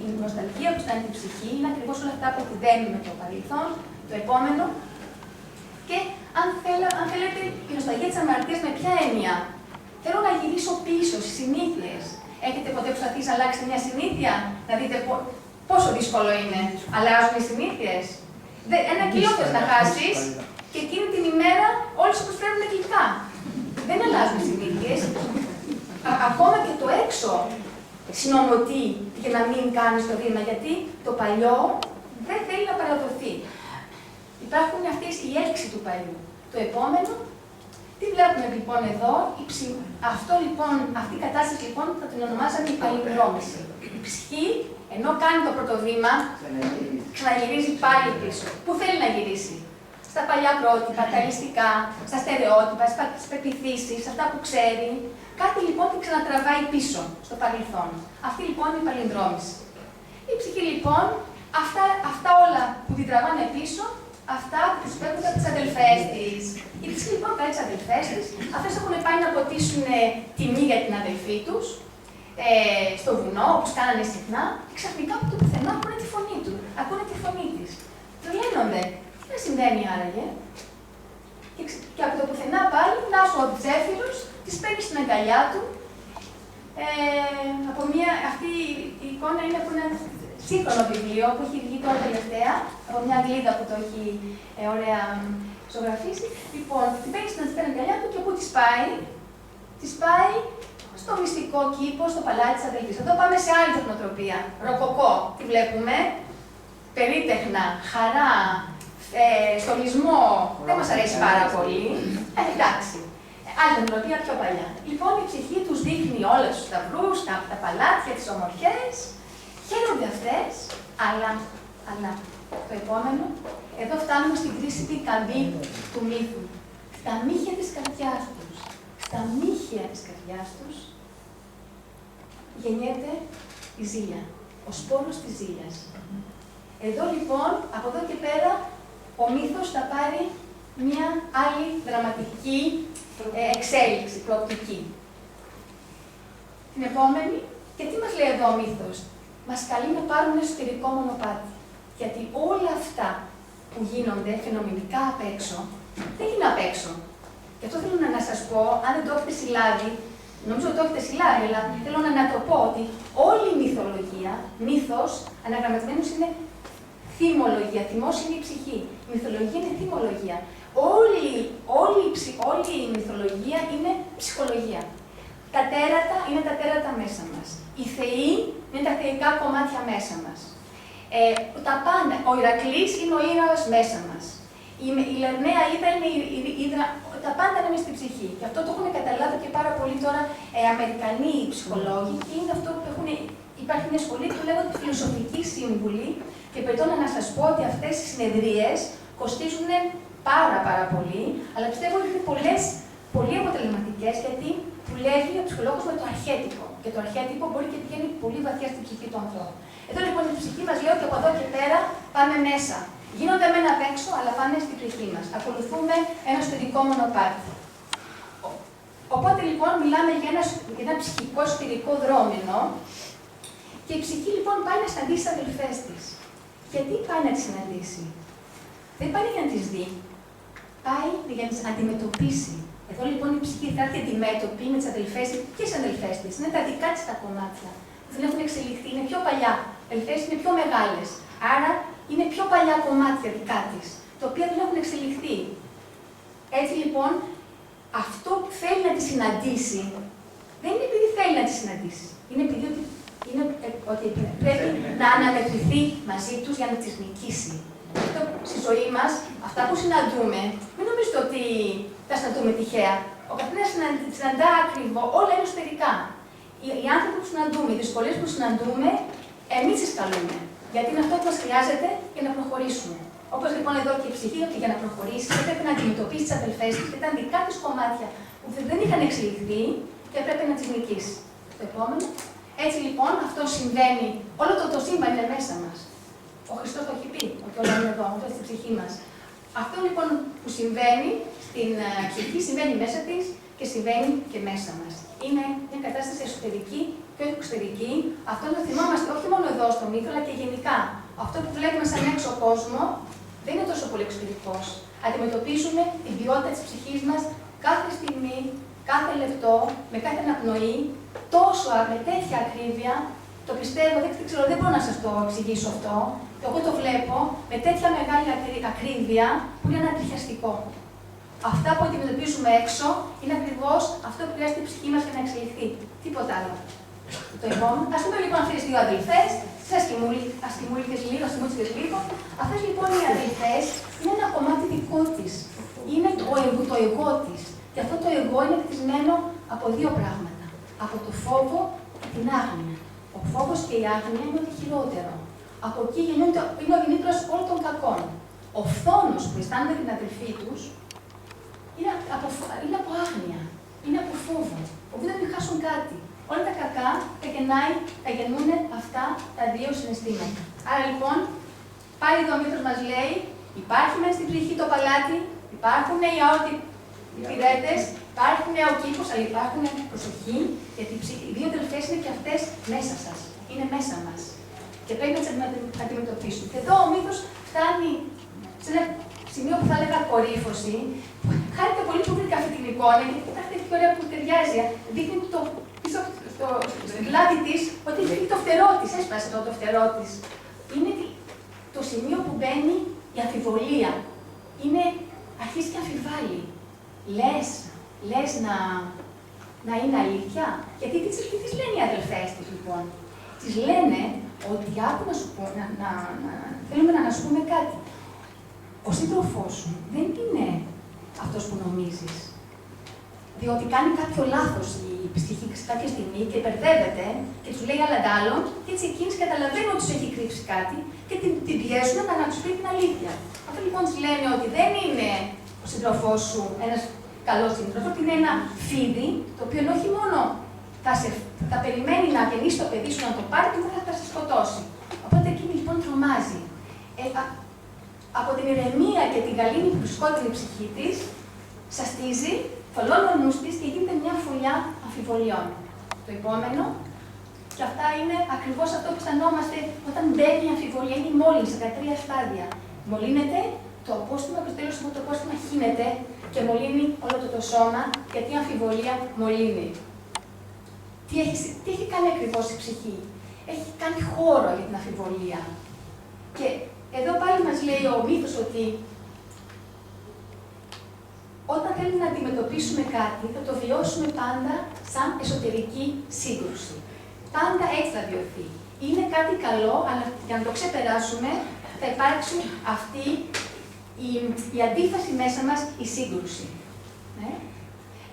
η νοσταλγία που στάνει την ψυχή, είναι ακριβώς όλα αυτά που επιδένουν με το παρελθόν, το επόμενο. Και αν θέλετε, η νοσταλγία της αμαρτίας με ποια έννοια? Θέλω να γυρίσω πίσω στις συνήθειες. Έχετε ποτέ προσπαθήσει να αλλάξετε μια συνήθεια, να δείτε πόσο δύσκολο είναι? Αλλάζουν οι συνήθειες. Ένα κιλό θες να χάσεις και εκείνη την ημέρα όλοι σου προσφέρουν γλυκά. Δεν αλλάζουν οι συνήθειες. Ακόμα και το έξω συνομωτεί για να μην κάνεις το βήμα, γιατί το παλιό δεν θέλει να παραδοθεί. Υπάρχουν αυτές οι έλξη του παλιού. Το επόμενο, τι βλέπουμε λοιπόν εδώ, αυτή η κατάσταση λοιπόν θα την ονομάσαμε η παλινδρόμηση. Η ψυχή, ενώ κάνει το πρώτο βήμα, ξαναγυρίζει πάλι πίσω. Πού θέλει να γυρίσει? Στα παλιά πρότυπα, τα ελιστικά, στα στερεότυπα, στις πεποιθήσεις, αυτά που ξέρει. Κάτι λοιπόν την ξανατραβάει πίσω, στο παρελθόν. Αυτή λοιπόν είναι η παλινδρόμηση. Η ψυχή λοιπόν, αυτά όλα που την τραβάνε πίσω, αυτά που τους παίρνουν από τις αδελφές της. Η ψυχή λοιπόν πάει τις αδελφές της, αυτές έχουν πάει να ποτίσουν τιμή για την αδελφή τους, στο βουνό, όπως κάνανε συχνά, και ξαφνικά από το πουθενά ακούνε τη φωνή του, ακούνε τη φωνή της. Τρελαίνονται. Τι να συμβαίνει άραγε? Και από το πουθενά πάλι, να σου ο Ζέφυρος, της παίρνει στην αγκαλιά του. Αυτή η εικόνα είναι από ένα σύγχρονο βιβλίο που έχει βγει τώρα τελευταία, από μια Αγγλίδα που το έχει ωραία ζωγραφίσει. Λοιπόν, την παίρνει στην αγκαλιά του και πού της πάει? Της πάει στο μυστικό κήπο, στο παλάτι της αδελφής. Εδώ πάμε σε άλλη τεχνοτροπία. Ροκοκό. Τι βλέπουμε? Περίτεχνα, χαρά, στολισμό. Δεν μας αρέσει πάρα πολύ. Εντάξει. Άλλη τεχνοτροπία πιο παλιά. Λοιπόν, η ψυχή τους δείχνει όλους τους σταυρούς, τα παλάτια, τις ομορφιές. Χαίρονται αυτές, αλλά το επόμενο, εδώ φτάνουμε στην κρίσιμη καμπή του μύθου. Στα μύχια της καρδιάς τους. Στα μύχια της καρδιάς τους γεννιέται η ζήλια, ο σπόρος της ζήλιας. Εδώ λοιπόν, από εδώ και πέρα, ο μύθος θα πάρει μια άλλη δραματική εξέλιξη, προοπτική. Την επόμενη, και τι μας λέει εδώ ο μύθος? Μας καλεί να πάρουμε ένα εσωτερικό μονοπάτι. Γιατί όλα αυτά που γίνονται φαινομενικά απ' έξω, δεν γίνονται απ' έξω. Και αυτό θέλω να σας πω, αν δεν το έχετε συλλάβει, νομίζω ότι το έχετε συλλάβει, αλλά θέλω να το πω ότι όλη η μυθολογία, μύθος, αναγραμματισμένος είναι θυμολογία. Θυμός είναι η ψυχή. Η μυθολογία είναι θυμολογία. Όλη η μυθολογία είναι ψυχολογία. Τα τέρατα είναι τα τέρατα μέσα μας. Οι θεοί είναι τα θεϊκά κομμάτια μέσα μας. Τα πάντα. Ο Ηρακλής είναι ο ήρωας μέσα μας. Η Λερναία Ύδρα είναι η Ύδρα ότι τα πάντα είναι μες στην ψυχή. Και αυτό το έχουν καταλάβει και πάρα πολύ τώρα Αμερικανοί ψυχολόγοι, και είναι αυτό που έχουν. Υπάρχει μια σχολή που λέγονται φιλοσοφικοί σύμβουλοι, και περιττώ να σας πω ότι αυτές οι συνεδρίες κοστίζουν πάρα πολύ, αλλά πιστεύω ότι είναι πολύ αποτελεσματικές, γιατί δουλεύει ο ψυχολόγος με το αρχέτυπο. Και το αρχέτυπο μπορεί και πηγαίνει πολύ βαθιά στην ψυχή του ανθρώπου. Εδώ λοιπόν η ψυχή μας λέει ότι από εδώ και πέρα πάμε μέσα. Γίνονται μένα απ' έξω, αλλά πάμε στην ψυχή μας. Ακολουθούμε ένα εσωτερικό μονοπάτι. Οπότε λοιπόν μιλάμε για ένα ψυχικό εσωτερικό δρόμενο, και η ψυχή λοιπόν πάει να συναντήσει τις αδελφές της. Γιατί πάει να τις συναντήσει? Δεν πάει για να τις δει, πάει για να τις αντιμετωπίσει. Εδώ λοιπόν η ψυχή θα έρθει αντιμέτωπη με τις αδελφές της. Ποιες αδελφές της? Είναι τα δικά της τα κομμάτια. Δεν έχουν εξελιχθεί, είναι πιο παλιά. Οι αδελφές είναι πιο μεγάλες. Άρα είναι πιο παλιά κομμάτια δικά της, τα οποία δεν έχουν εξελιχθεί. Έτσι λοιπόν, αυτό που θέλει να τη συναντήσει, δεν είναι επειδή θέλει να τη συναντήσει. Είναι επειδή ότι πρέπει να αναμετρηθεί μαζί τους για να τις νικήσει. Στη ζωή μας, αυτά που συναντούμε, μην νομίζετε ότι τα συναντούμε τυχαία. Ο καθένας συναντά ακριβώς, όλα είναι εσωτερικά. Οι άνθρωποι που συναντούμε, οι δυσκολίες που συναντούμε, εμείς τις καλούμε. Γιατί είναι αυτό που μας χρειάζεται για να προχωρήσουμε. Όπως λοιπόν εδώ και η ψυχή, ότι για να προχωρήσει πρέπει να αντιμετωπίσει τις αδελφές της, και ήταν δικά της κομμάτια που δεν είχαν εξελιχθεί και πρέπει να τις νικήσει. Το επόμενο. Έτσι λοιπόν αυτό συμβαίνει, όλο το σύμπαν είναι μέσα μας. Ο Χριστός το έχει πει, ότι όλα είναι εδώ, όλα στην ψυχή μας. Αυτό λοιπόν που συμβαίνει στην ψυχή, συμβαίνει μέσα της και συμβαίνει και μέσα μας. Είναι μια κατάσταση εσωτερική και εξωτερική. Αυτό το θυμόμαστε όχι μόνο εδώ στο μύθο, αλλά και γενικά. Αυτό που βλέπουμε σαν έξω κόσμο δεν είναι τόσο πολύ εξωτερικός. Αντιμετωπίζουμε την ποιότητα της ψυχής μας κάθε στιγμή, κάθε λεπτό, με κάθε αναπνοή, με τέτοια ακρίβεια. Το πιστεύω, δεν ξέρω, δεν μπορώ να σας το εξηγήσω αυτό. Εγώ το βλέπω με τέτοια μεγάλη ακρίβεια που είναι ανατριχιαστικό. Αυτά που αντιμετωπίζουμε έξω είναι ακριβώς αυτό που χρειάζεται η ψυχή μας για να εξελιχθεί. Τίποτα άλλο. Το επόμενο. Ας πούμε λοιπόν αυτές τις δύο αδελφές, τις ασκημούλικες λίγο. Αυτές λοιπόν οι αδελφές είναι ένα κομμάτι δικό της. Είναι το εγώ της. Και αυτό το εγώ είναι κτισμένο από δύο πράγματα. Από το φόβο και την άγνοια. Ο φόβος και η άγνοια είναι ότι χειρότερο. Από εκεί είναι ο γεννήτωρας όλων των κακών. Ο φθόνος που αισθάνονται την αδελφή τους είναι από άγνοια, είναι από φόβο. Ότι δεν μην χάσουν κάτι. Όλα τα κακά τα γεννούν αυτά τα δύο συναισθήματα. Άρα λοιπόν, πάλι εδώ ο μύθος μας λέει, υπάρχει μέσα στην ψυχή το παλάτι, υπάρχουν οι αόρτοι υπηρέτες, υπάρχουν ο κήπος, αλλά υπάρχουν προσοχή, γιατί οι δύο αδελφές είναι και αυτές μέσα σας. Είναι μέσα μας. Και πρέπει να τις αντιμετωπίσουν. Και εδώ ο μύθος φτάνει σε ένα σημείο που θα έλεγα κορύφωση. Χάρηκα πολύ που βρήκα αυτή την εικόνα, γιατί κοιτάξτε τι ωραία που ταιριάζει. Δείχνει πίσω στην πλάτη της ότι έχει το φτερό της. Έσπασε εδώ το φτερό της. Είναι το σημείο που μπαίνει η αμφιβολία. Αρχίζει και αμφιβάλλει. Λες να είναι αλήθεια. Γιατί τι τις λένε οι αδελφές της λοιπόν? Τις λένε ότι άκου να σου πω, θέλουμε να σου πούμε κάτι. Ο σύντροφός σου δεν είναι αυτός που νομίζεις. Διότι κάνει κάποιο λάθος η ψυχή κάποια στιγμή και μπερδεύεται και τους λέει άλλα άλλον, και έτσι εκείνες καταλαβαίνουν ότι σου έχει κρύψει κάτι και την πιέζουν να τους πει την αλήθεια. Αυτό λοιπόν τις λένε ότι δεν είναι ο σύντροφός σου ένας καλός σύντροφος, ότι είναι ένα φίδι, το οποίο όχι μόνο θα περιμένει να γεννήσει το παιδί σου να το πάρει και θα σε σκοτώσει. Οπότε εκείνη λοιπόν τρομάζει. Από την ηρεμία και την γαλήνη που βρισκόταν η ψυχή της, σαστίζει, θολώνει ο νους της και γίνεται μια φωλιά αμφιβολιών. Το επόμενο, και αυτά είναι ακριβώς αυτό που αισθανόμαστε όταν μπαίνει η αμφιβολία, είναι η μόλυνση στα τρία στάδια. Μολύνεται το απόστημα και στο τέλος το απόστημα χύνεται και μολύνει όλο το σώμα, γιατί η αμφιβολία μολύνει. Τι έχει κάνει ακριβώς η ψυχή? Έχει κάνει χώρο για την αμφιβολία. Και εδώ πάλι μας λέει ο μύθος ότι όταν θέλουμε να αντιμετωπίσουμε κάτι, θα το βιώσουμε πάντα σαν εσωτερική σύγκρουση. Πάντα έτσι θα βιωθεί. Είναι κάτι καλό, αλλά για να το ξεπεράσουμε, θα υπάρξει αυτή η αντίφαση μέσα μας, η σύγκρουση. Ναι.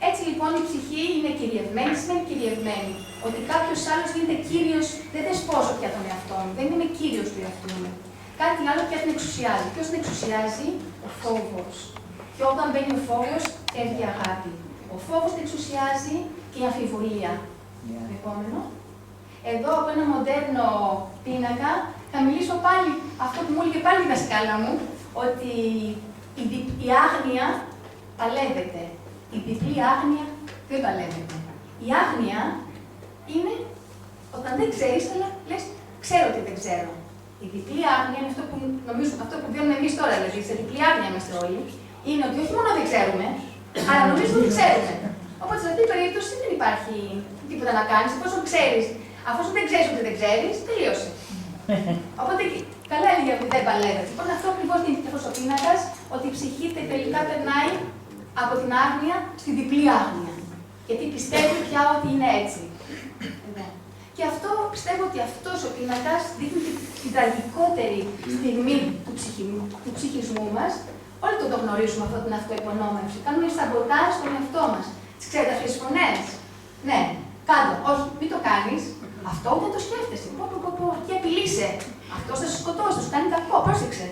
Έτσι λοιπόν η ψυχή είναι κυριευμένη, σημαίνει κυριευμένη. Ότι κάποιος άλλος γίνεται κύριος, δεν δεσπόζω πια τον εαυτό μου, δεν είμαι κύριος του εαυτού μου. Κάτι άλλο πια την εξουσιάζει. Ποιος την εξουσιάζει? Ο φόβος. Και όταν μπαίνει ο φόβος, έρχεται η αγάπη. Ο φόβος την εξουσιάζει και η αμφιβολία. Επόμενο. Εδώ από ένα μοντέρνο πίνακα θα μιλήσω πάλι αυτό που μου έλεγε πάλι η δασκάλα μου, ότι η άγνοια παλεύεται. Η διπλή άγνοια δεν παλεύεται. Η άγνοια είναι όταν δεν ξέρεις, αλλά λες, ξέρω ότι δεν ξέρω. Η διπλή άγνοια είναι αυτό που νομίζουμε, αυτό που βιώνουμε εμείς τώρα, δηλαδή, σε διπλή άγνοια είμαστε όλοι, είναι ότι όχι μόνο δεν ξέρουμε, αλλά νομίζουμε ότι ξέρουμε. Οπότε σε αυτή την περίπτωση δεν υπάρχει τίποτα να κάνεις, εφόσον ξέρεις. Αφού δεν ξέρεις ότι δεν ξέρεις, τελείωσε. Οπότε καλά έλεγε ότι δεν παλεύεται. Λοιπόν, αυτό ακριβώς είναι ο πίνακας, ότι η ψυχή τελικά περνάει από την άγνοια στη διπλή άγνοια. Γιατί πιστεύει πια ότι είναι έτσι. Και αυτό πιστεύω ότι αυτός ο πίνακας δείχνει την τραγικότερη στιγμή του ψυχισμού μας. Όλοι το γνωρίζουμε αυτό την αυτοεπωνόμευση. Κάνουμε σαμποτάζ στον εαυτό μας. Τις ξέρετε αυτές τις φωνές? Ναι, κάτω. Όχι, μην το κάνεις. Αυτό δεν το σκέφτεσαι. Και απειλείσαι. Αυτός θα σου σκοτώσει, θα σου κάνει κακό. Πρόσεξε.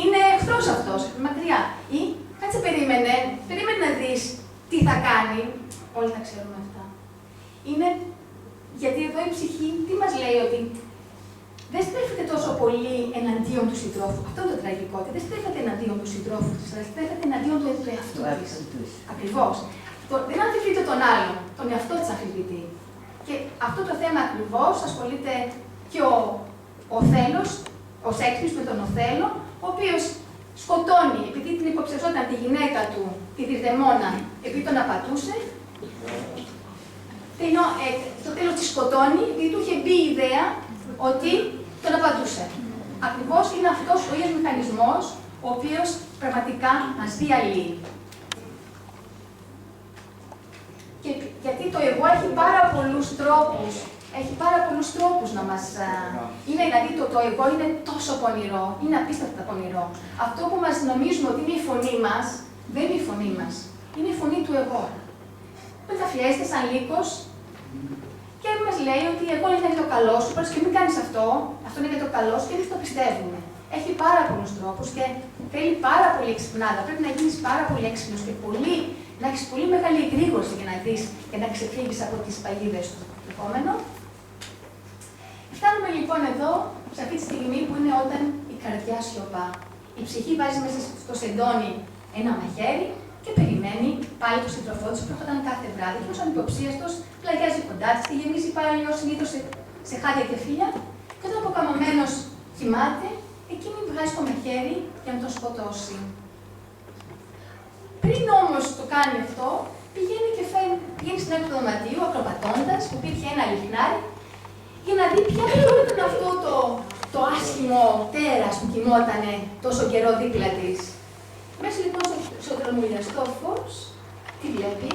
Είναι εχθρός αυτός, μακριά. Ή κάτσε, περίμενε να δεις τι θα κάνει. Όλοι θα ξέρουμε αυτά. Είναι γιατί εδώ η ψυχή τι μας λέει, ότι δεν στρέφεται τόσο πολύ εναντίον του συντρόφου. Αυτό είναι το τραγικό. Δεν στρέφεται εναντίον του συντρόφου της, αλλά στρέφεται εναντίον του εαυτού της. Ακριβώς. Δεν αμφισβητεί τον άλλον, τον εαυτό της αμφισβητεί. Και αυτό το θέμα ακριβώς ασχολείται και ο Οθέλος, ο Σέξπιρ με τον Οθέλο, ο οποίος σκοτώνει, επειδή την υποψευόταν τη γυναίκα του, τη Δεσδεμόνα, επειδή τον απατούσε. Στο τέλος τη σκοτώνει, επειδή του είχε μπει η ιδέα ότι τον απαντούσε. Ακριβώς είναι αυτός ο ίδιος μηχανισμός, ο οποίος πραγματικά μας διαλύει. Και γιατί το εγώ έχει πάρα πολλούς τρόπους να μας... Είναι δηλαδή το εγώ είναι τόσο πονηρό, είναι απίστευτα πονηρό. Αυτό που μας νομίζουμε ότι είναι η φωνή μας, δεν είναι η φωνή μας. Είναι η φωνή του εγώ. Μεταφιέζεται σαν λύκος και μας λέει ότι εγώ είναι για το καλό σου, και μην κάνεις αυτό, αυτό είναι για το καλό σου και εμείς το πιστεύουμε. Έχει πάρα πολλούς τρόπους και θέλει πάρα πολύ εξυπνάδα. Πρέπει να γίνεις πάρα πολύ έξυπνος και να έχεις πολύ μεγάλη εγρήγορση για να δεις και να ξεφύγεις από τις παγίδες του. Επόμενο. Φτάνουμε λοιπόν εδώ, σε αυτή τη στιγμή που είναι όταν η καρδιά σιωπά. Η ψυχή βάζει μέσα στο σεντόνι ένα μαχαίρι και περιμένει πάλι τον σύντροφό της που έρχονταν κάθε βράδυ. Και ως ανυποψίαστος πλαγιάζει κοντά της, τη γεμίζει πάλι ως συνήθως σε χάδια και φύλλα. Και όταν αποκαμωμένος κοιμάται, εκείνη βγάζει το μαχαίρι για να τον σκοτώσει. Πριν όμως το κάνει αυτό, πηγαίνει στην άκρη του δωματίου, ακροπατώντας, που υπήρχε ένα λιχνάρι, για να δει ποια ήταν αυτό το άσχημο τέρας που κοιμότανε τόσο καιρό δίπλα της. Μέσα λοιπόν στο τρομουλιαστό φως, τι βλέπει?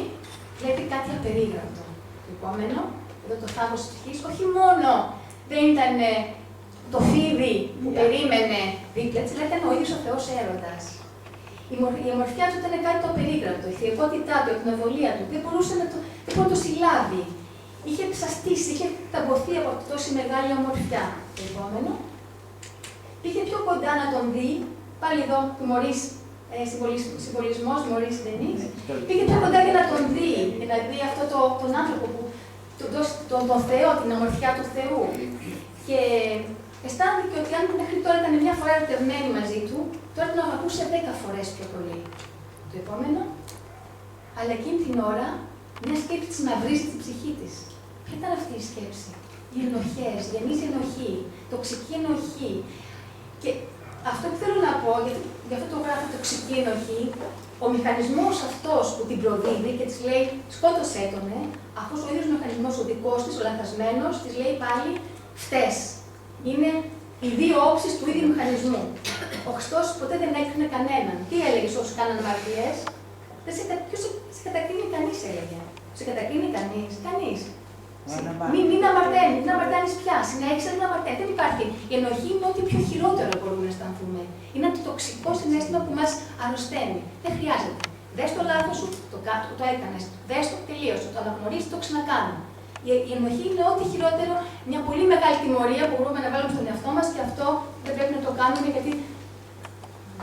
Βλέπει κάτι απερίγραπτο. Το επόμενο, εδώ το θάμβος της ψυχής, όχι μόνο δεν ήταν το φίδι που περίμενε δίπλα της, αλλά ήταν ο ίδιος ο Θεός έρωτας. Η ομορφιά του ήταν κάτι το απερίγραπτο, η θειοκότητά του, η εκνοβολία του, δεν μπορούσε να το συλλάβει. Είχε ψαστήσει, είχε ταμποθεί από τόση μεγάλη ομορφιά. Το επόμενο. Πήγε πιο κοντά να τον δει, πάλι εδώ του Μωρίς, συμβολισμός Μωρίς Ντενής. Πήγε πιο κοντά για να τον δει, για να δει αυτόν τον άνθρωπο που τον Θεό, την ομορφιά του Θεού. Και αισθάνθηκε ότι αν μέχρι τώρα ήταν μια φορά ερωτευμένη μαζί του, τώρα τον αγαπούσε 10 φορές πιο πολύ. Το επόμενο. Αλλά εκείνη την ώρα, μια σκέψη της να βρίζει την ψυχή της. Ποια ήταν αυτή η σκέψη? Οι ενοχές, γεννήσει ενοχή, τοξική ενοχή. Και αυτό που θέλω να πω, για αυτό το γράφω τοξική ενοχή, ο μηχανισμός αυτός που την προδίδει και της λέει σκότωσέ τον, αυτός ο ίδιος μηχανισμός, ο δικός της, ο λανθασμένος, της λέει πάλι φταίς. Είναι οι δύο όψεις του ίδιου μηχανισμού. Ο Χριστός ποτέ δεν έκρινε κανέναν. Τι έλεγε σε όσους κάνανε αμαρτίες? Ποιος σε κατακρίνει κανείς, έλεγε. Σε κατακρίνει κανείς. Μην αμαρτάνεις πια. Συνέχισε να αμαρτάνεις. Δεν υπάρχει. Η ενοχή είναι ό,τι πιο χειρότερο μπορούμε να αισθανθούμε. Είναι το τοξικό συναίσθημα που μας αρρωσταίνει. Δεν χρειάζεται. Δες το λάθος σου, το έκανες. Δες το, τελείωσε. Το αναγνωρίσεις, το ξανακάνω. Η ενοχή είναι ό,τι χειρότερο, μια πολύ μεγάλη τιμωρία που μπορούμε να βάλουμε στον εαυτό μας και αυτό δεν πρέπει να το κάνουμε γιατί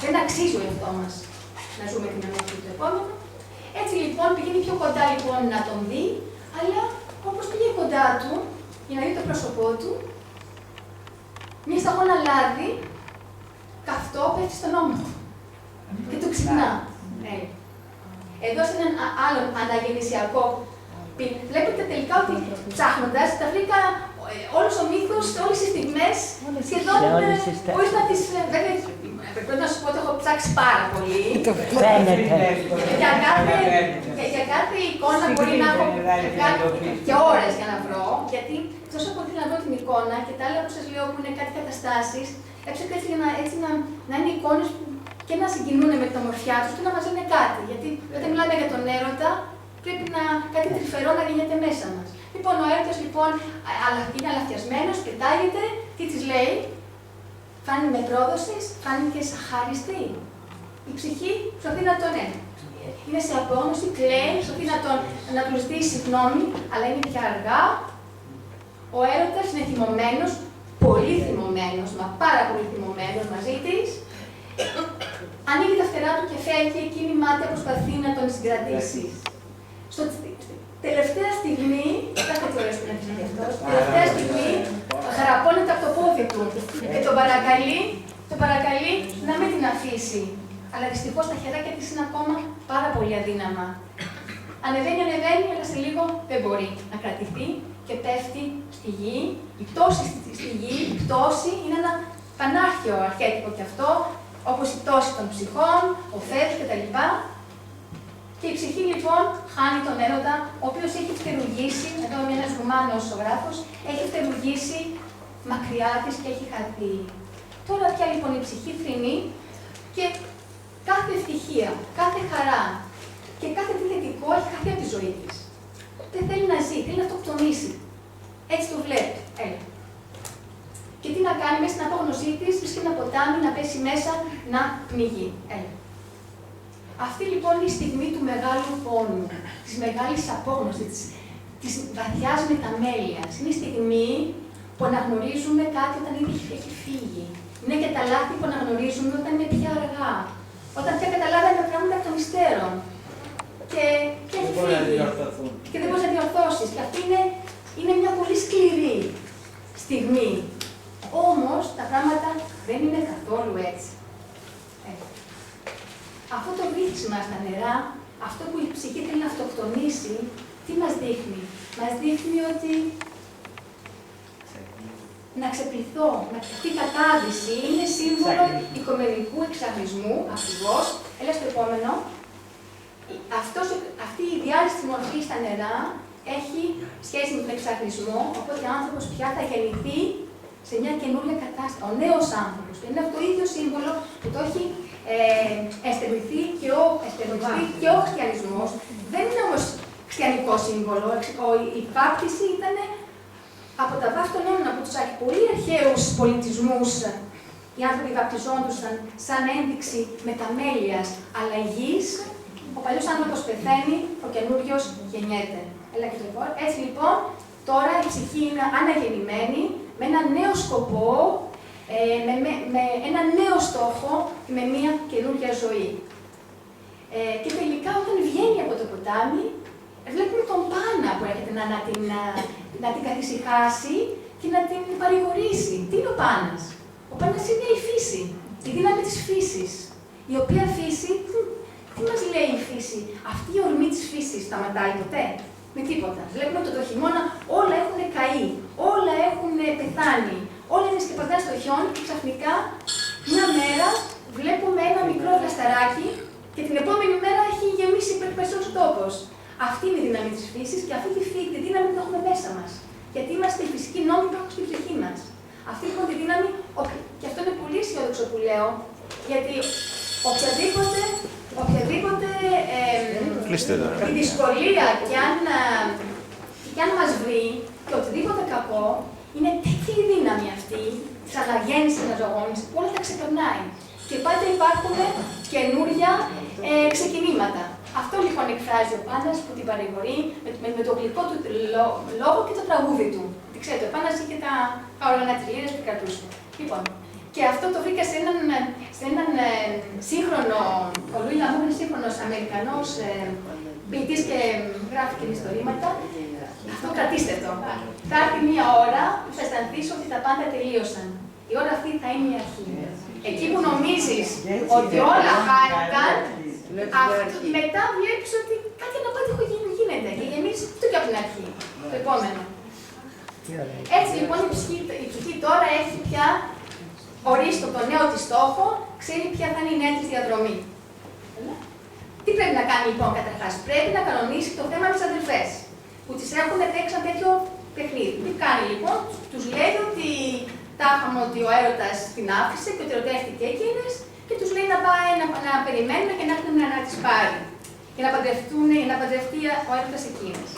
δεν αξίζει ο εαυτό μας να ζούμε την ενοχή του επόμενου. Έτσι λοιπόν πηγαίνει πιο κοντά λοιπόν να τον δει, αλλά όπως πήγε κοντά του για να δει το πρόσωπό του, μια σταγόνα λάδι καυτό πέφτει στον ώμο του και το ξυπνά. Εδώ σε έναν άλλο αναγεννησιακό βλέπετε τελικά ότι ψάχνοντας τα βρήκα όλος ο μύθος, όλες τις στιγμές σχεδόν χωρίς να τις... Βέβαια, πρέπει να σου πω ότι έχω ψάξει πάρα πολύ. Για κάθε εικόνα μπορεί να έχω και ώρες για να βρω, γιατί τόσο πολύ να βρω την εικόνα και τα άλλα που σας λέω που είναι κάτι καταστάσεις, έψαχνα έτσι να είναι εικόνες που και να συγκινούν με την ομορφιά τους και να μας λένε κάτι. Γιατί όταν μιλάμε για τον έρωτα, πρέπει να κάτι τρυφερό να γίνεται μέσα μας. Λοιπόν, ο έρωτας λοιπόν είναι αλαφιασμένος, πετάγεται, τι της λέει, φάνηκε με πρόδοσης, φάνηκε σαχάριστη. Η ψυχή προσπαθεί να τον είναι σε απόγνωση, κλαίει, προσπαθεί να του ζητήσει συγγνώμη, αλλά είναι πια αργά. Ο έρωτας είναι θυμωμένος, πολύ θυμωμένος, μα πάρα πολύ θυμωμένος μαζί της. Ανοίγει τα φτερά του και φεύγει, εκείνη η μάτια προσπαθεί να τον συγκρατήσει. Τελευταία στιγμή, κάθε τι ωραίες που είναι αυτή αυτός, τελευταία στιγμή χαραπώνεται από το πόδι του και τον παρακαλεί να μην την αφήσει. Αλλά δυστυχώς τα χεράκια της είναι ακόμα πάρα πολύ αδύναμα. Ανεβαίνει, αλλά σε λίγο δεν μπορεί να κρατηθεί και πέφτει στη γη. Η πτώση στη γη, η πτώση είναι ένα πανάρχαιο αρχέτυπο κι αυτό, όπως η πτώση των ψυχών, ο Φέβρος κτλ. Και η ψυχή λοιπόν χάνει τον έρωτα, ο οποίος έχει φτερουγήσει, εδώ είναι ένας Ρουμάνος ζωγράφος, έχει φτερουγήσει μακριά της και έχει χαθεί. Τώρα πια λοιπόν η ψυχή θρηνεί και κάθε ευτυχία, κάθε χαρά και κάθε τι θετικό έχει χαθεί από τη ζωή της. Δεν θέλει να ζει, θέλει να αυτοκτονήσει. Έτσι το βλέπει. Και τι να κάνει μέσα στην απόγνωσή της, βρίσκει ένα ποτάμι να πέσει μέσα να πνιγεί. Αυτή λοιπόν είναι η στιγμή του μεγάλου πόνου, της μεγάλης απόγνωσης, της βαθιάς μεταμέλειας. Είναι η στιγμή που αναγνωρίζουμε κάτι όταν ήδη έχει φύγει. Είναι και τα λάθη που αναγνωρίζουμε όταν είναι πια αργά. Όταν πια καταλάβαμε τα πράγματα εκ των υστέρων. Και έχει φύγει. Και δεν μπορείς να διορθώσεις. Και αυτή είναι μια πολύ σκληρή στιγμή. Όμως τα πράγματα δεν είναι καθόλου έτσι. Αυτό το βύθισμα στα νερά, αυτό που η ψυχή θέλει να αυτοκτονήσει, τι μας δείχνει? Μας δείχνει ότι να ξεπληθώ, αυτή η κατάδυση είναι σύμβολο οικουμενικού εξαγνισμού, ακριβώς. Έλα στο επόμενο. Αυτή η διάλυση μορφή στα νερά έχει σχέση με τον εξαγνισμό, οπότε ο άνθρωπος πια θα γεννηθεί σε μια καινούργια κατάσταση. Ο νέος άνθρωπος. Είναι αυτό το ίδιο σύμβολο που το έχει εστερνηθεί και ο χριστιανισμός. Δεν είναι όμως χριστιανικό σύμβολο. Η βάπτιση ήταν από τα βάθη των αιώνων, από τους πολύ αρχαίους πολιτισμούς. Οι άνθρωποι βαπτιζόντουσαν σαν ένδειξη μεταμέλειας αλλαγής. Ο παλιός άνθρωπος πεθαίνει, ο καινούριος γεννιέται. Έτσι λοιπόν, τώρα η ψυχή είναι αναγεννημένη, με ένα νέο σκοπό, με ένα νέο στόχο, με μια καινούργια ζωή. Και τελικά όταν βγαίνει από το ποτάμι, βλέπουμε τον Πάνα που έρχεται να την καθησυχάσει και να την παρηγορήσει. Τι είναι ο Πάνας? Ο Πάνας είναι η φύση, η δύναμη της φύσης. Η οποία φύση, τι μας λέει η φύση? Αυτή η ορμή της φύσης σταματάει ποτέ? Με τίποτα. Βλέπουμε ότι το χειμώνα όλα έχουν καεί, όλα έχουν πεθάνει, όλα είναι σκεπασμένα στο χιόνι και ξαφνικά μια μέρα βλέπουμε ένα μικρό βλασταράκι και την επόμενη μέρα έχει γεμίσει περισσότερος τόπος. Αυτή είναι η δύναμη της φύσης και αυτή τη δύναμη την έχουμε μέσα μας. Γιατί είμαστε οι φυσικοί νόμοι που έχουν στην ψυχή μας. Αυτή λοιπόν τη δύναμη, και αυτό είναι πολύ αισιόδοξο που λέω, γιατί οποιαδήποτε η δυσκολία και αν μας βρει και οτιδήποτε κακό, είναι τέτοια η δύναμη αυτή της αναγέννησης της αναζωογόνησης που όλα τα ξεπερνάει. Και πάντα υπάρχουν καινούρια ξεκινήματα. Αυτό λοιπόν εκφράζει ο Πάνας που την παρηγορεί με το γλυκό του λόγο και το τραγούδι του. Τι ξέρετε, ο Πάνας είχε τα όργανα της λύρας που κρατούσε. Λοιπόν, και αυτό το βρήκα σε έναν σύγχρονο, ο Λουί Λαμού είναι σύγχρονος Αμερικανός ποιητής και γράφει και ιστορήματα. Αυτό κρατήστε το. Θα έρθει μια ώρα που θα αισθανθείς ότι τα πάντα τελείωσαν. Η ώρα αυτή θα είναι η αρχή. Εκεί που νομίζεις ότι όλα χάθηκαν, μετά βλέπεις ότι κάτι αναπάντηχο γίνεται και γεμίζεις το και από την αρχή. Το επόμενο. Έτσι λοιπόν η ψυχή τώρα έχει πια ορίσει το νέο της στόχο, ξέρει ποια θα είναι η νέα της διαδρομή. Τι πρέπει να κάνει λοιπόν καταρχάς? Πρέπει να κανονίσει το θέμα με τις αδελφές, που τις έχουν παίξει τέτοιο παιχνίδι. Τι κάνει λοιπόν? Τους λέει ότι τάχαμε ότι ο έρωτας την άφησε και ότι ερωτεύτηκε εκείνες και τους λέει να περιμένουν και να έρθουν να τις πάρει. Και να παντρευτεί ο έρωτας εκείνες.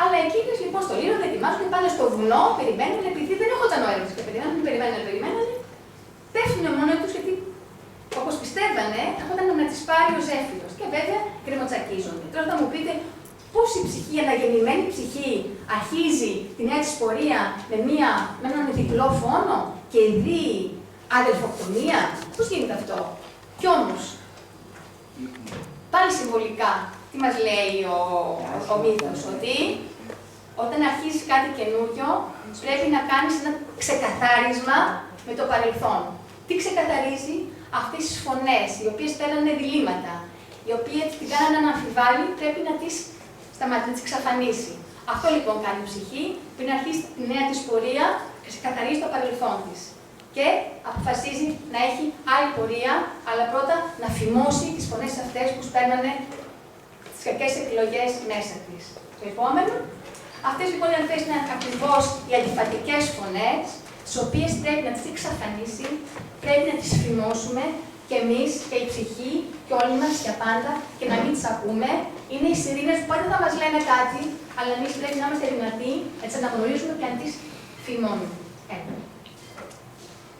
Αλλά εκείνες λοιπόν στο Λύρο δοκιμάζουν και πάνε στο βουνό, περιμένουν, επειδή δεν έχονταν ο έρωτας και περιμένουν, πέφτουν μόνοι τους γιατί όπως πιστεύανε, έχονταν να τις πάρει ο Ζέφυρος. Και βέβαια κρεμοτσακίζονται. Τώρα θα μου πείτε, πώς η ψυχή, η αναγεννημένη ψυχή, αρχίζει τη νέα της πορεία με έναν διπλό φόνο και δει αδελφοκτονία? Πώς γίνεται αυτό? Κι όμως, πάλι συμβολικά, τι μας λέει ο μύθος? Ότι όταν αρχίζεις κάτι καινούριο, πρέπει να κάνεις ένα ξεκαθάρισμα με το παρελθόν. Τι ξεκαθαρίζει? Αυτές τις φωνές, οι οποίες στέλνανε διλήμματα, οι οποίες την κάνανε να αμφιβάλλει, πρέπει να τις εξαφανίσει. Αυτό λοιπόν κάνει η ψυχή, πριν αρχίσει τη νέα της πορεία, ξεκαθαρίζει το παρελθόν της. Και αποφασίζει να έχει άλλη πορεία, αλλά πρώτα να φημώσει τις φωνές αυτές που στέλνανε τις κακές επιλογές μέσα της. Το επόμενο, αυτές λοιπόν οι αδελφές είναι ακριβώς οι αντιφατικές φωνές, τις οποίες πρέπει να τις εξαφανίσει, πρέπει να τις φημώσουμε και εμείς και η ψυχή και όλοι μας για πάντα και να μην τις ακούμε. Είναι οι σιρήνες που πάντα θα μας λένε κάτι, αλλά εμείς πρέπει να είμαστε δυνατοί, να τις αναγνωρίζουμε και να τις φημώνουμε.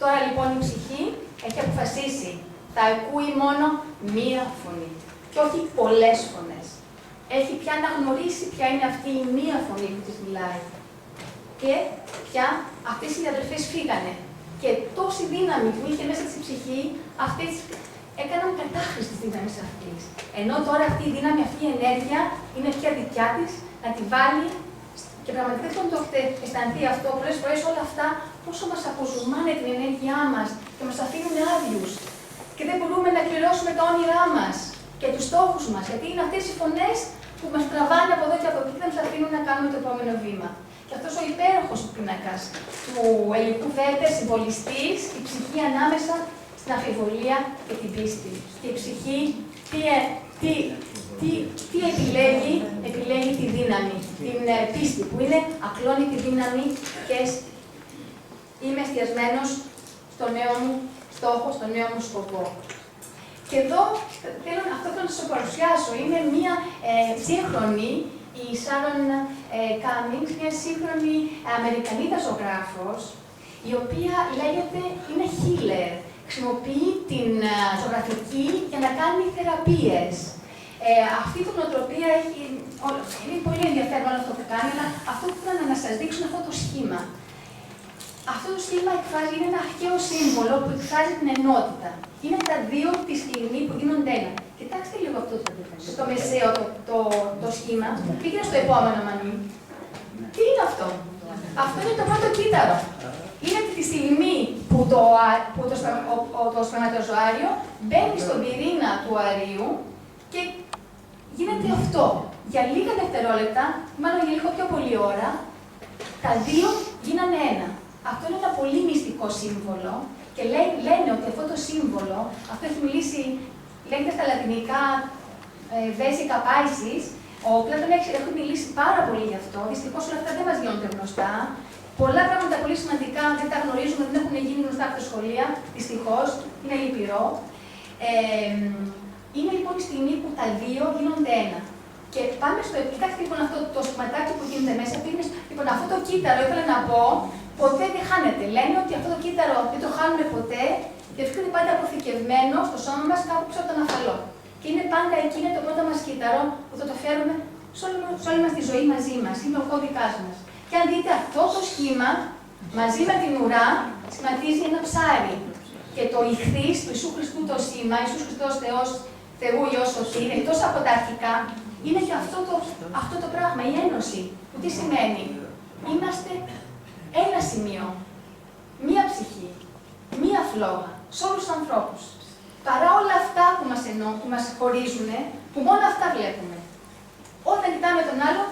Τώρα λοιπόν η ψυχή έχει αποφασίσει, θα ακούει μόνο μία φωνή και όχι πολλές φωνές. Έχει πια αναγνωρίσει ποια είναι αυτή η μία φωνή που της μιλάει. Και πια αυτές οι αδελφές φύγανε. Και τόση δύναμη που είχε μέσα στη ψυχή, αυτές έκαναν κατάχρηση της δύναμης αυτής. Ενώ τώρα αυτή η δύναμη, αυτή η ενέργεια είναι πια δικιά της να τη βάλει. Και πραγματικά δεν το έχετε αισθανθεί αυτό. Πολλές φορές όλα αυτά πόσο μας αποζουμάνε την ενέργειά μας και μας αφήνουν άδειους. Και δεν μπορούμε να εκπληρώσουμε τα όνειρά μας και τους στόχους μας. Γιατί είναι αυτές οι φωνές που μας τραβάνε από εδώ και από εκεί και δεν μας αφήνουν να κάνουμε το επόμενο βήμα. Και αυτός ο υπέροχος πίνακας του ελληνικού Βέμπερ, συμβολιστής, η ψυχή ανάμεσα στην αμφιβολία και την πίστη. Και η ψυχή τι επιλέγει? Επιλέγει τη δύναμη, την πίστη, που είναι ακλόνητη δύναμη και είμαι εστιασμένος στο νέο μου στόχο, στο νέο μου σκοπό. Και εδώ αυτό θέλω να σας παρουσιάσω. Είναι μία σύγχρονη, η Σάρον Κάμινγκς, μια σύγχρονη Αμερικανίδα ζωγράφος, η οποία λέγεται, είναι healer. Χρησιμοποιεί την ζωγραφική για να κάνει θεραπείες. Αυτή η νοοτροπία είναι πολύ ενδιαφέρον όλο αυτό που κάνει, αλλά αυτό που θέλω να σας δείξω είναι αυτό το σχήμα. Αυτό το σχήμα εκφράζει, είναι ένα αρχαίο σύμβολο που εκφράζει την ενότητα. Είναι τα δύο τη στιγμή που γίνονται ένα. Κοιτάξτε λίγο αυτό το μεσαίο το σχήμα. Πήγαινε στο επόμενο μανί. Τι είναι αυτό? Αυτό είναι το πρώτο κύτταρο. Είναι τη στιγμή που το σπερματοζωάριο μπαίνει στον πυρήνα του αερίου και γίνεται αυτό. Για λίγα δευτερόλεπτα, μάλλον για λίγο πιο πολλή ώρα, τα δύο γίνανε ένα. Αυτό είναι ένα πολύ μυστικό σύμβολο και λένε ότι αυτό το σύμβολο, αυτό έχει μιλήσει, λέγεται στα λατινικά Vesica Piscis, ο Πλάτων έχει μιλήσει πάρα πολύ γι' αυτό. Δυστυχώς όλα αυτά δεν μας γίνονται γνωστά. Πολλά πράγματα πολύ σημαντικά δεν τα γνωρίζουμε, δεν έχουν γίνει γνωστά από τα σχολεία. Δυστυχώς, είναι λυπηρό. Είναι λοιπόν η στιγμή που τα δύο γίνονται ένα. Και πάμε στο. Κοιτάξτε λοιπόν αυτό το σχηματάκι που γίνεται μέσα. Λοιπόν, αυτό το κύτταρο, ήθελα να πω, ποτέ δεν χάνεται. Λένε ότι αυτό το κύτταρο δεν το χάνουμε ποτέ και βρίσκεται πάντα αποθηκευμένο στο σώμα μας κάπου πίσω από τον αφαλό. Και είναι πάντα εκεί, είναι το πρώτο μας κύτταρο που θα το φέρουμε σε όλη μας τη ζωή μαζί μας. Είναι ο κώδικάς μας. Και αν δείτε αυτό το σχήμα, μαζί με την ουρά, σχηματίζει ένα ψάρι. Και το ηχθής του Ιησού Χριστού το σήμα, Ιησούς Χριστός Θεός, Θεού Υιός Σωτήρ, εκτός από τα αρχικά, είναι και αυτό το πράγμα, η ένωση. Που τι σημαίνει? Είμαστε ένα σημείο, μία ψυχή, μία φλόγα, σε όλους τους ανθρώπους. Παρά όλα αυτά που μας χωρίζουν, που μόνο αυτά βλέπουμε. Όταν κοιτάμε τον άλλο,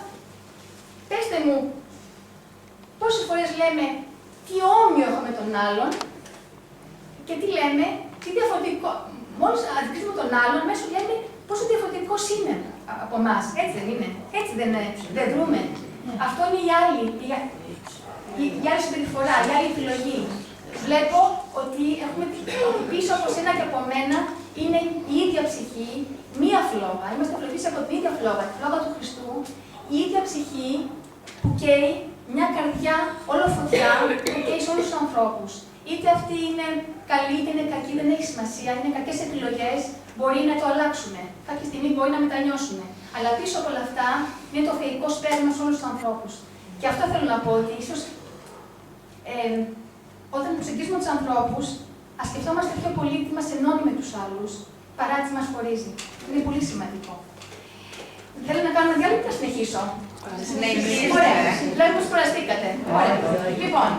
πέστε μου, πόσες φορές λέμε τι όμοιο έχω με τον άλλον και τι λέμε, τι διαφορετικό. Μόλις αντικρίζουμε τον άλλον, μέσω λέμε πόσο διαφορετικός είναι από εμάς. Έτσι δεν είναι? Έτσι δεν δρούμε? Αυτό είναι η άλλη συμπεριφορά, η άλλη επιλογή. Βλέπω ότι πίσω από σένα και από μένα είναι η ίδια ψυχή, μία φλόγα. Είμαστε φλογείς από την ίδια φλόγα, τη φλόγα του Χριστού, η ίδια ψυχή που καίει μια καρδιά όλο φωτιά που καίει σε όλους τους ανθρώπους. Είτε αυτή είναι καλή, είτε είναι κακή, δεν έχει σημασία, είναι κακές επιλογές, μπορεί να το αλλάξουν. Κάποια στιγμή μπορεί να μετανιώσουν. Αλλά πίσω από όλα αυτά είναι το θεϊκό σπέρμα σε όλους τους ανθρώπους. Και αυτό θέλω να πω ότι ίσως όταν προσεγγίζουμε τους ανθρώπους, ας σκεφτόμαστε πιο πολύ τι μας ενώνει με τους άλλους, παρά τι μας χωρίζει. Είναι πολύ σημαντικό. Θέλω να κάνουμε διάλειμμα και να συνεχίσω. Ωραία. Βλέπω πως κουραστήκατε. Λοιπόν,